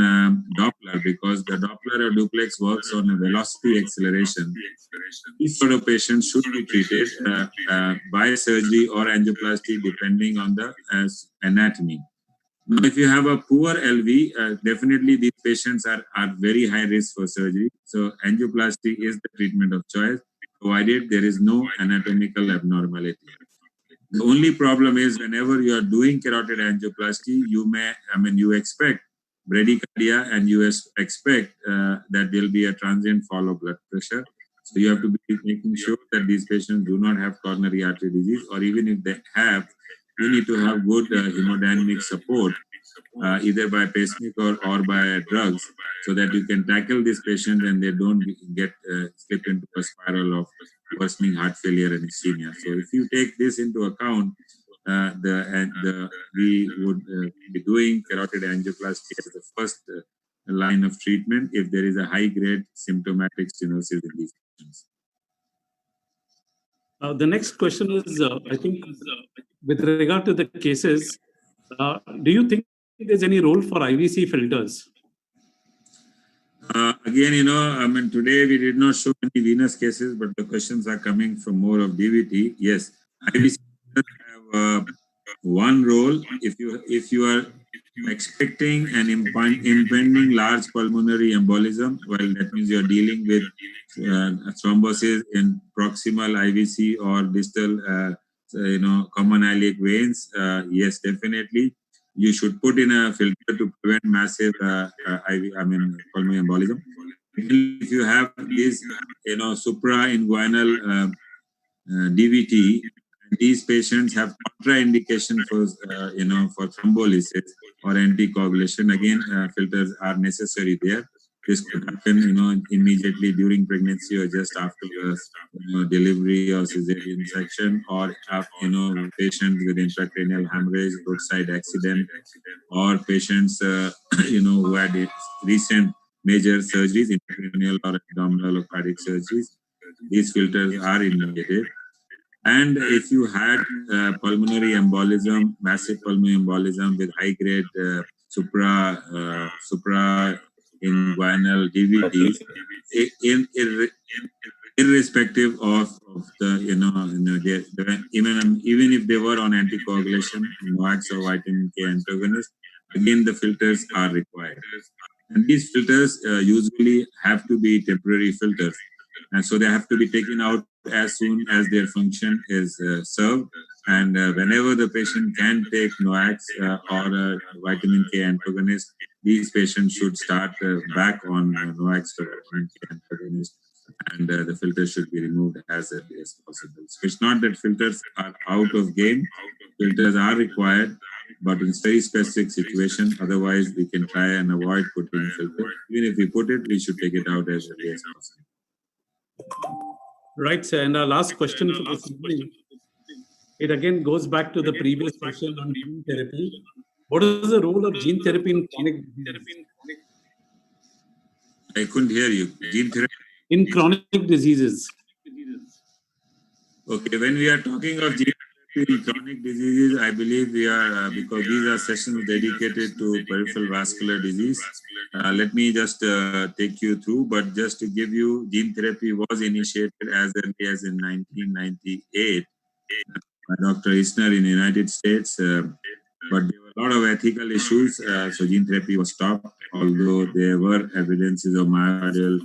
Doppler, because the Doppler or duplex works on a velocity acceleration, these sort of patients should be treated by surgery or angioplasty depending on the anatomy. Now, if you have a poor LV, definitely these patients are very high risk for surgery. So angioplasty is the treatment of choice, provided there is no anatomical abnormality. The only problem is, whenever you are doing carotid angioplasty, you expect bradycardia, and you expect that there will be a transient fall of blood pressure. So you have to be making sure that these patients do not have coronary artery disease, or even if they have, you need to have good hemodynamic support, either by pacemaker or by drugs, so that you can tackle these patients and they don't get slip into a spiral of worsening heart failure and ischemia. So if you take this into account, we would be doing carotid angioplasty as the first line of treatment if there is a high-grade symptomatic stenosis in these patients. The next question is, I think, with regard to the cases, do you think there's any role for IVC filters? Again, today we did not show any venous cases, but the questions are coming from more of DVT. Yes, IVC have one role. If you are expecting an impending large pulmonary embolism, well, that means you are dealing with thrombosis in proximal IVC or distal, common iliac veins. Yes, definitely. You should put in a filter to prevent massive pulmonary embolism. If you have this, suprainguinal DVT, these patients have contraindication for thrombolysis or anticoagulation. Again, filters are necessary there. This could happen, immediately during pregnancy or just after delivery or cesarean section, or patients with intracranial hemorrhage, roadside accident, or patients who had recent major surgeries, intracranial or abdominal or cardiac surgeries. These filters are indicated. And if you had pulmonary embolism, massive pulmonary embolism with high-grade suprainguinal DVTs, irrespective of the even if they were on anticoagulation, NOACs or vitamin K antagonist, again the filters are required. And these filters usually have to be temporary filters, and so they have to be taken out as soon as their function is served. And whenever the patient can take NOACs or a vitamin K antagonist, these patients should start back on NOACs or vitamin K antagonist, and the filters should be removed as early as possible. So it's not that filters are out of game; filters are required, but in very specific situation. Otherwise, we can try and avoid putting filter. Even if we put it, we should take it out as early as possible. Right, sir. And our last question for this evening, it again goes back to the previous session on gene therapy. What is the role of gene therapy in chronic diseases? I couldn't hear you. Gene therapy. In chronic diseases. Okay, when we are talking of gene therapy in chronic diseases, I believe we are, because these are sessions dedicated to peripheral vascular disease. Let me just take you through, but just to give you, gene therapy was initiated as early as in 1998 by Dr. Isner in the United States, but there were a lot of ethical issues, so gene therapy was stopped, although there were evidences of myocardial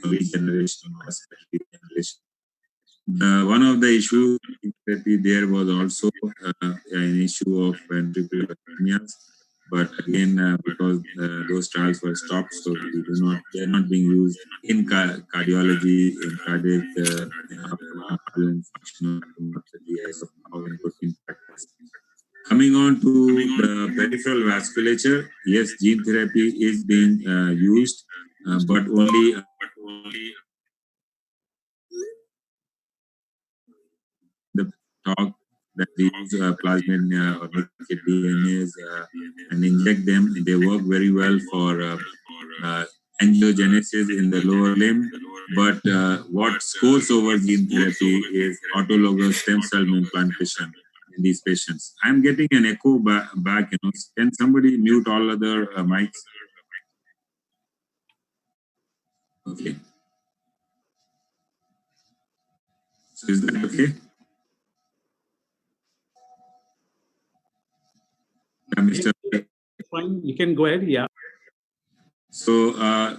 regeneration, vascular regeneration. One of the issues in therapy there was also an issue of ventricular arrhythmias, but again, because those trials were stopped, so they're not being used in cardiology, in cardiac functional tomography as of now in routine practice. Coming on to the peripheral vasculature, yes, gene therapy is being used, but only the talk that we use plasmid or naked DNAs and inject them. They work very well for angiogenesis in the lower limb. But what scores over gene therapy is autologous stem cell implantation in these patients. I'm getting an echo back. Can somebody mute all other mics? Okay. So is that okay? Mr. Fine, you can go ahead. Yeah. So,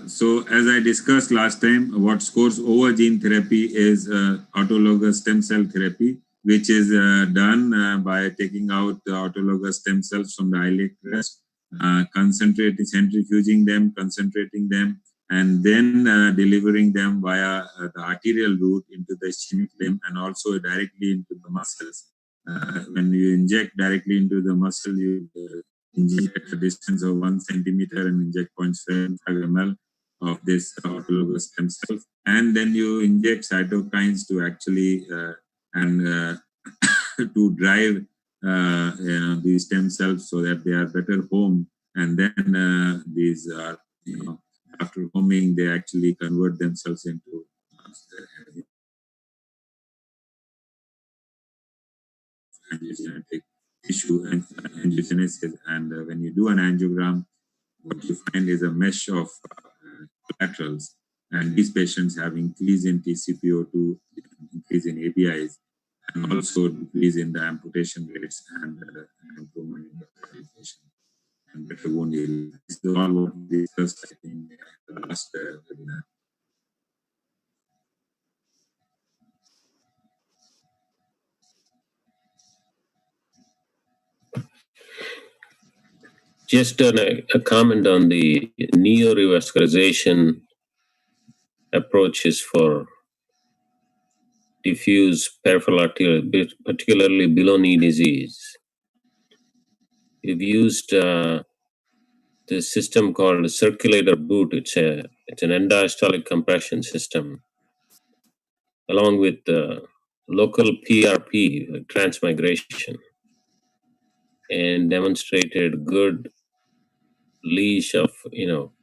so as I discussed last time, what scores over gene therapy is autologous stem cell therapy, which is done by taking out the autologous stem cells from the islet crest, centrifuging them, concentrating them, and then delivering them via the arterial route into the ischemic limb and also directly into the muscles. When you inject directly into the muscle, you inject at a distance of 1 centimeter and inject 0.75 ml of this autologous stem cells. And then you inject cytokines to actually to drive these stem cells so that they are better home. And then these are, after homing, they actually convert themselves into angiogenetic tissue and angiogenesis. And when you do an angiogram, what you find is a mesh of collaterals. And these patients have increase in TCPO2, increase in ABIs, and also decrease in the amputation rates and improvement in the rehabilitation and better wound healing. This is all what we discussed, I think, in the last webinar. Just a comment on the neorevascularization approaches for diffuse peripheral arterial, particularly below knee disease. We've used this system called a circulator boot. It's an end-diastolic compression system, along with local PRP, transmigration, and demonstrated good leash of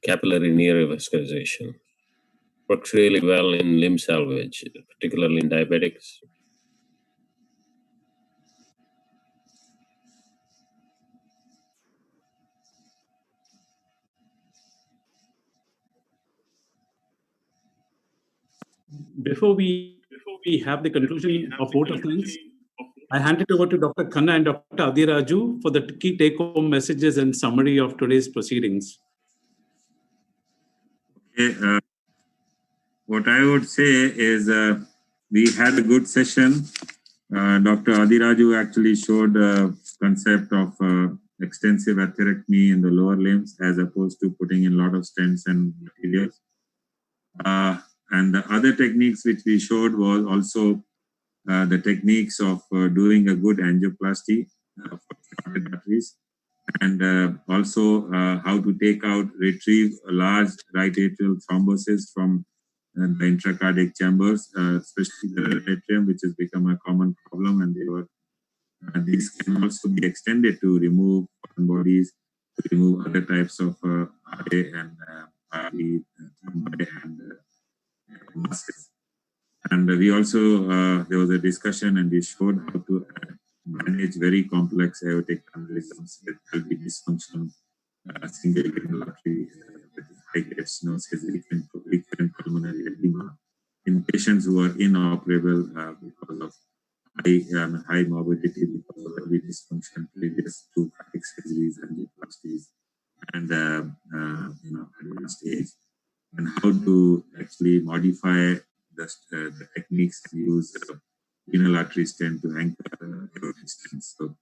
capillary neovascularization. Works really well in limb salvage, particularly in diabetics. Before we have the conclusion of vote of thanks, I hand it over to Dr. Khanna and Dr. Adiraju for the key take-home messages and summary of today's proceedings. Okay, what I would say is we had a good session. Dr. Adiraju actually showed a concept of extensive atherectomy in the lower limbs as opposed to putting in a lot of stents and materials. And the other techniques which we showed was also the techniques of doing a good angioplasty for carotid arteries, and also how to retrieve a large right atrial thrombosis from the intracardiac chambers, especially the atrium, which has become a common problem, and these can also be extended to remove foreign bodies, to remove other types of RA and RB thrombi and muscles. And we also, there was a discussion and we showed how to manage very complex aortic aneurysms with LV dysfunction, single renal artery with high grade stenosis, recurrent pulmonary edema in patients who are inoperable because of high morbidity because of LV dysfunction, previous to cardiac surgeries and angioplasties, and advanced age, and how to actually modify the techniques and use renal artery stent to anchor aortic stents. So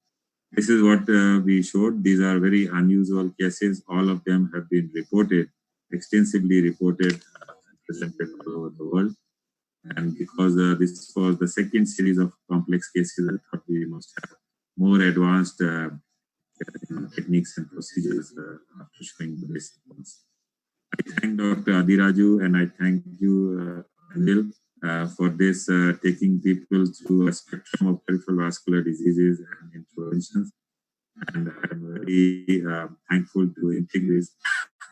this is what we showed. These are very unusual cases. All of them have been reported, extensively reported, and presented all over the world. And because this was the second series of complex cases, I thought we must have more advanced techniques and procedures after showing the basic ones. I thank Dr. Adiraju and I thank you, Anil, for this, taking people through a spectrum of peripheral vascular diseases and interventions. And I'm very thankful to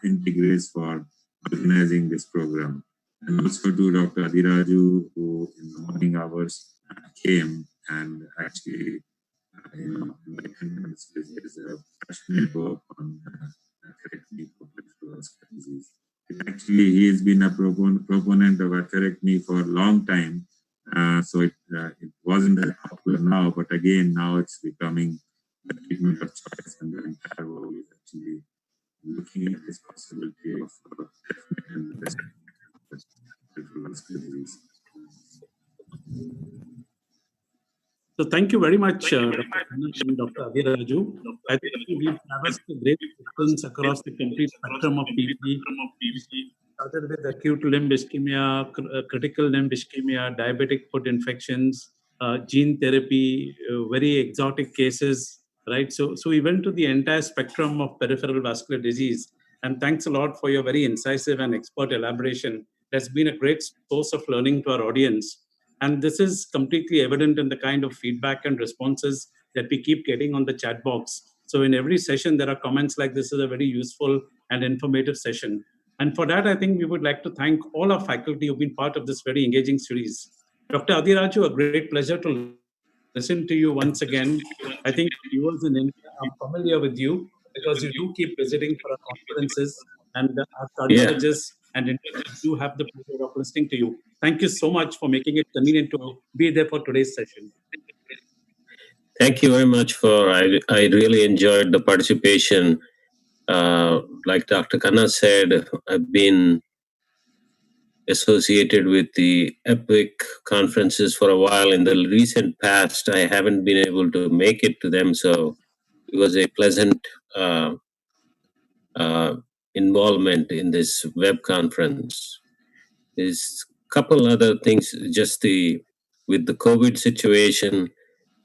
Integrace for organizing this program. And also to Dr. Adiraju, who in the morning hours came and actually, enlightened us with his passionate work on atherectomy for peripheral vascular disease. Actually, he has been a proponent of atherectomy for a long time. So it wasn't that popular now, but again, now it's becoming the treatment of choice, and the entire world is actually looking at this possibility of definite and the best peripheral vascular disease. So thank you very much, Dr. Khanna and Dr. Adiraju. I think we've traversed a great distance across the complete spectrum of PV. Started with acute limb ischemia, critical limb ischemia, diabetic foot infections, gene therapy, very exotic cases, right? So we went to the entire spectrum of peripheral vascular disease. And thanks a lot for your very incisive and expert elaboration. That's been a great source of learning to our audience. And this is completely evident in the kind of feedback and responses that we keep getting on the chat box. So in every session, there are comments like this is a very useful and informative session. And for that, I think we would like to thank all our faculty who've been part of this very engaging series. Dr. Adiraju, a great pleasure to listen to you once again. I think viewers in India are familiar with you because you do keep visiting for our conferences, and our cardiologists and internists do have the pleasure of listening to you. Thank you so much for making it convenient to be there for today's session. Thank you very much I really enjoyed the participation. Like Dr. Khanna said, I've been associated with the EPIC conferences for a while. In the recent past, I haven't been able to make it to them, so it was a pleasant involvement in this web conference. There's a couple other things, with the COVID situation,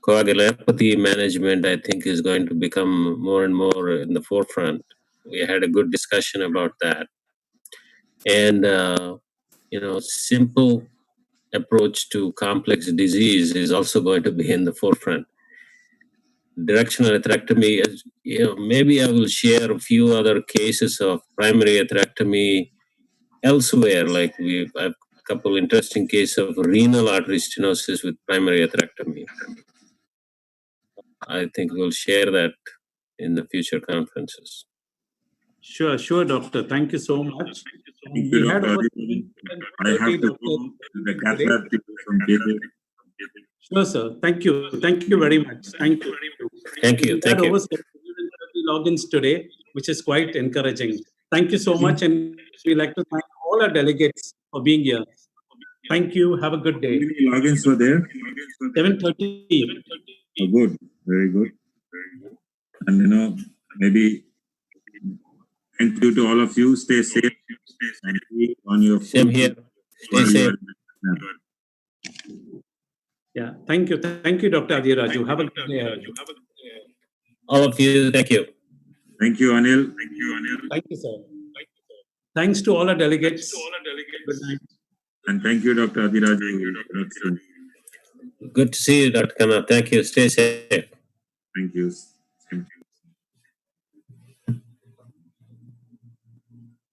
coagulopathy management, I think, is going to become more and more in the forefront. We had a good discussion about that. And, simple approach to complex disease is also going to be in the forefront. Directional atherectomy, maybe I will share a few other cases of primary atherectomy elsewhere. Like I have a couple interesting cases of renal artery stenosis with primary atherectomy. I think we'll share that in the future conferences. Sure, doctor. Thank you so much. Thank you, We had Dr. over Adi. I have to go to the cath today. lab to do some JJ. Sure, sir. Thank you. Thank you very much. Thank you. Thank you. We Thank had you. over 730 logins today, which is quite encouraging. Thank you so much. And we'd like to thank all our delegates for being here. Thank you. Have a good How day. many logins were there? 7:30. Oh, good. Very good. And maybe thank you to all of you. Stay safe and be on your Same phone here. Stay while you safe. are. Yeah. Thank you. Thank you, Dr. Adiraju. Have a good day ahead. All of you, thank you. Thank you, Anil. Thank you, sir. Thanks to all our delegates. Good night. And thank you, Dr. Adiraju. Good to see you, Dr. Khanna. Thank you. Stay safe. Thank you. Thank you.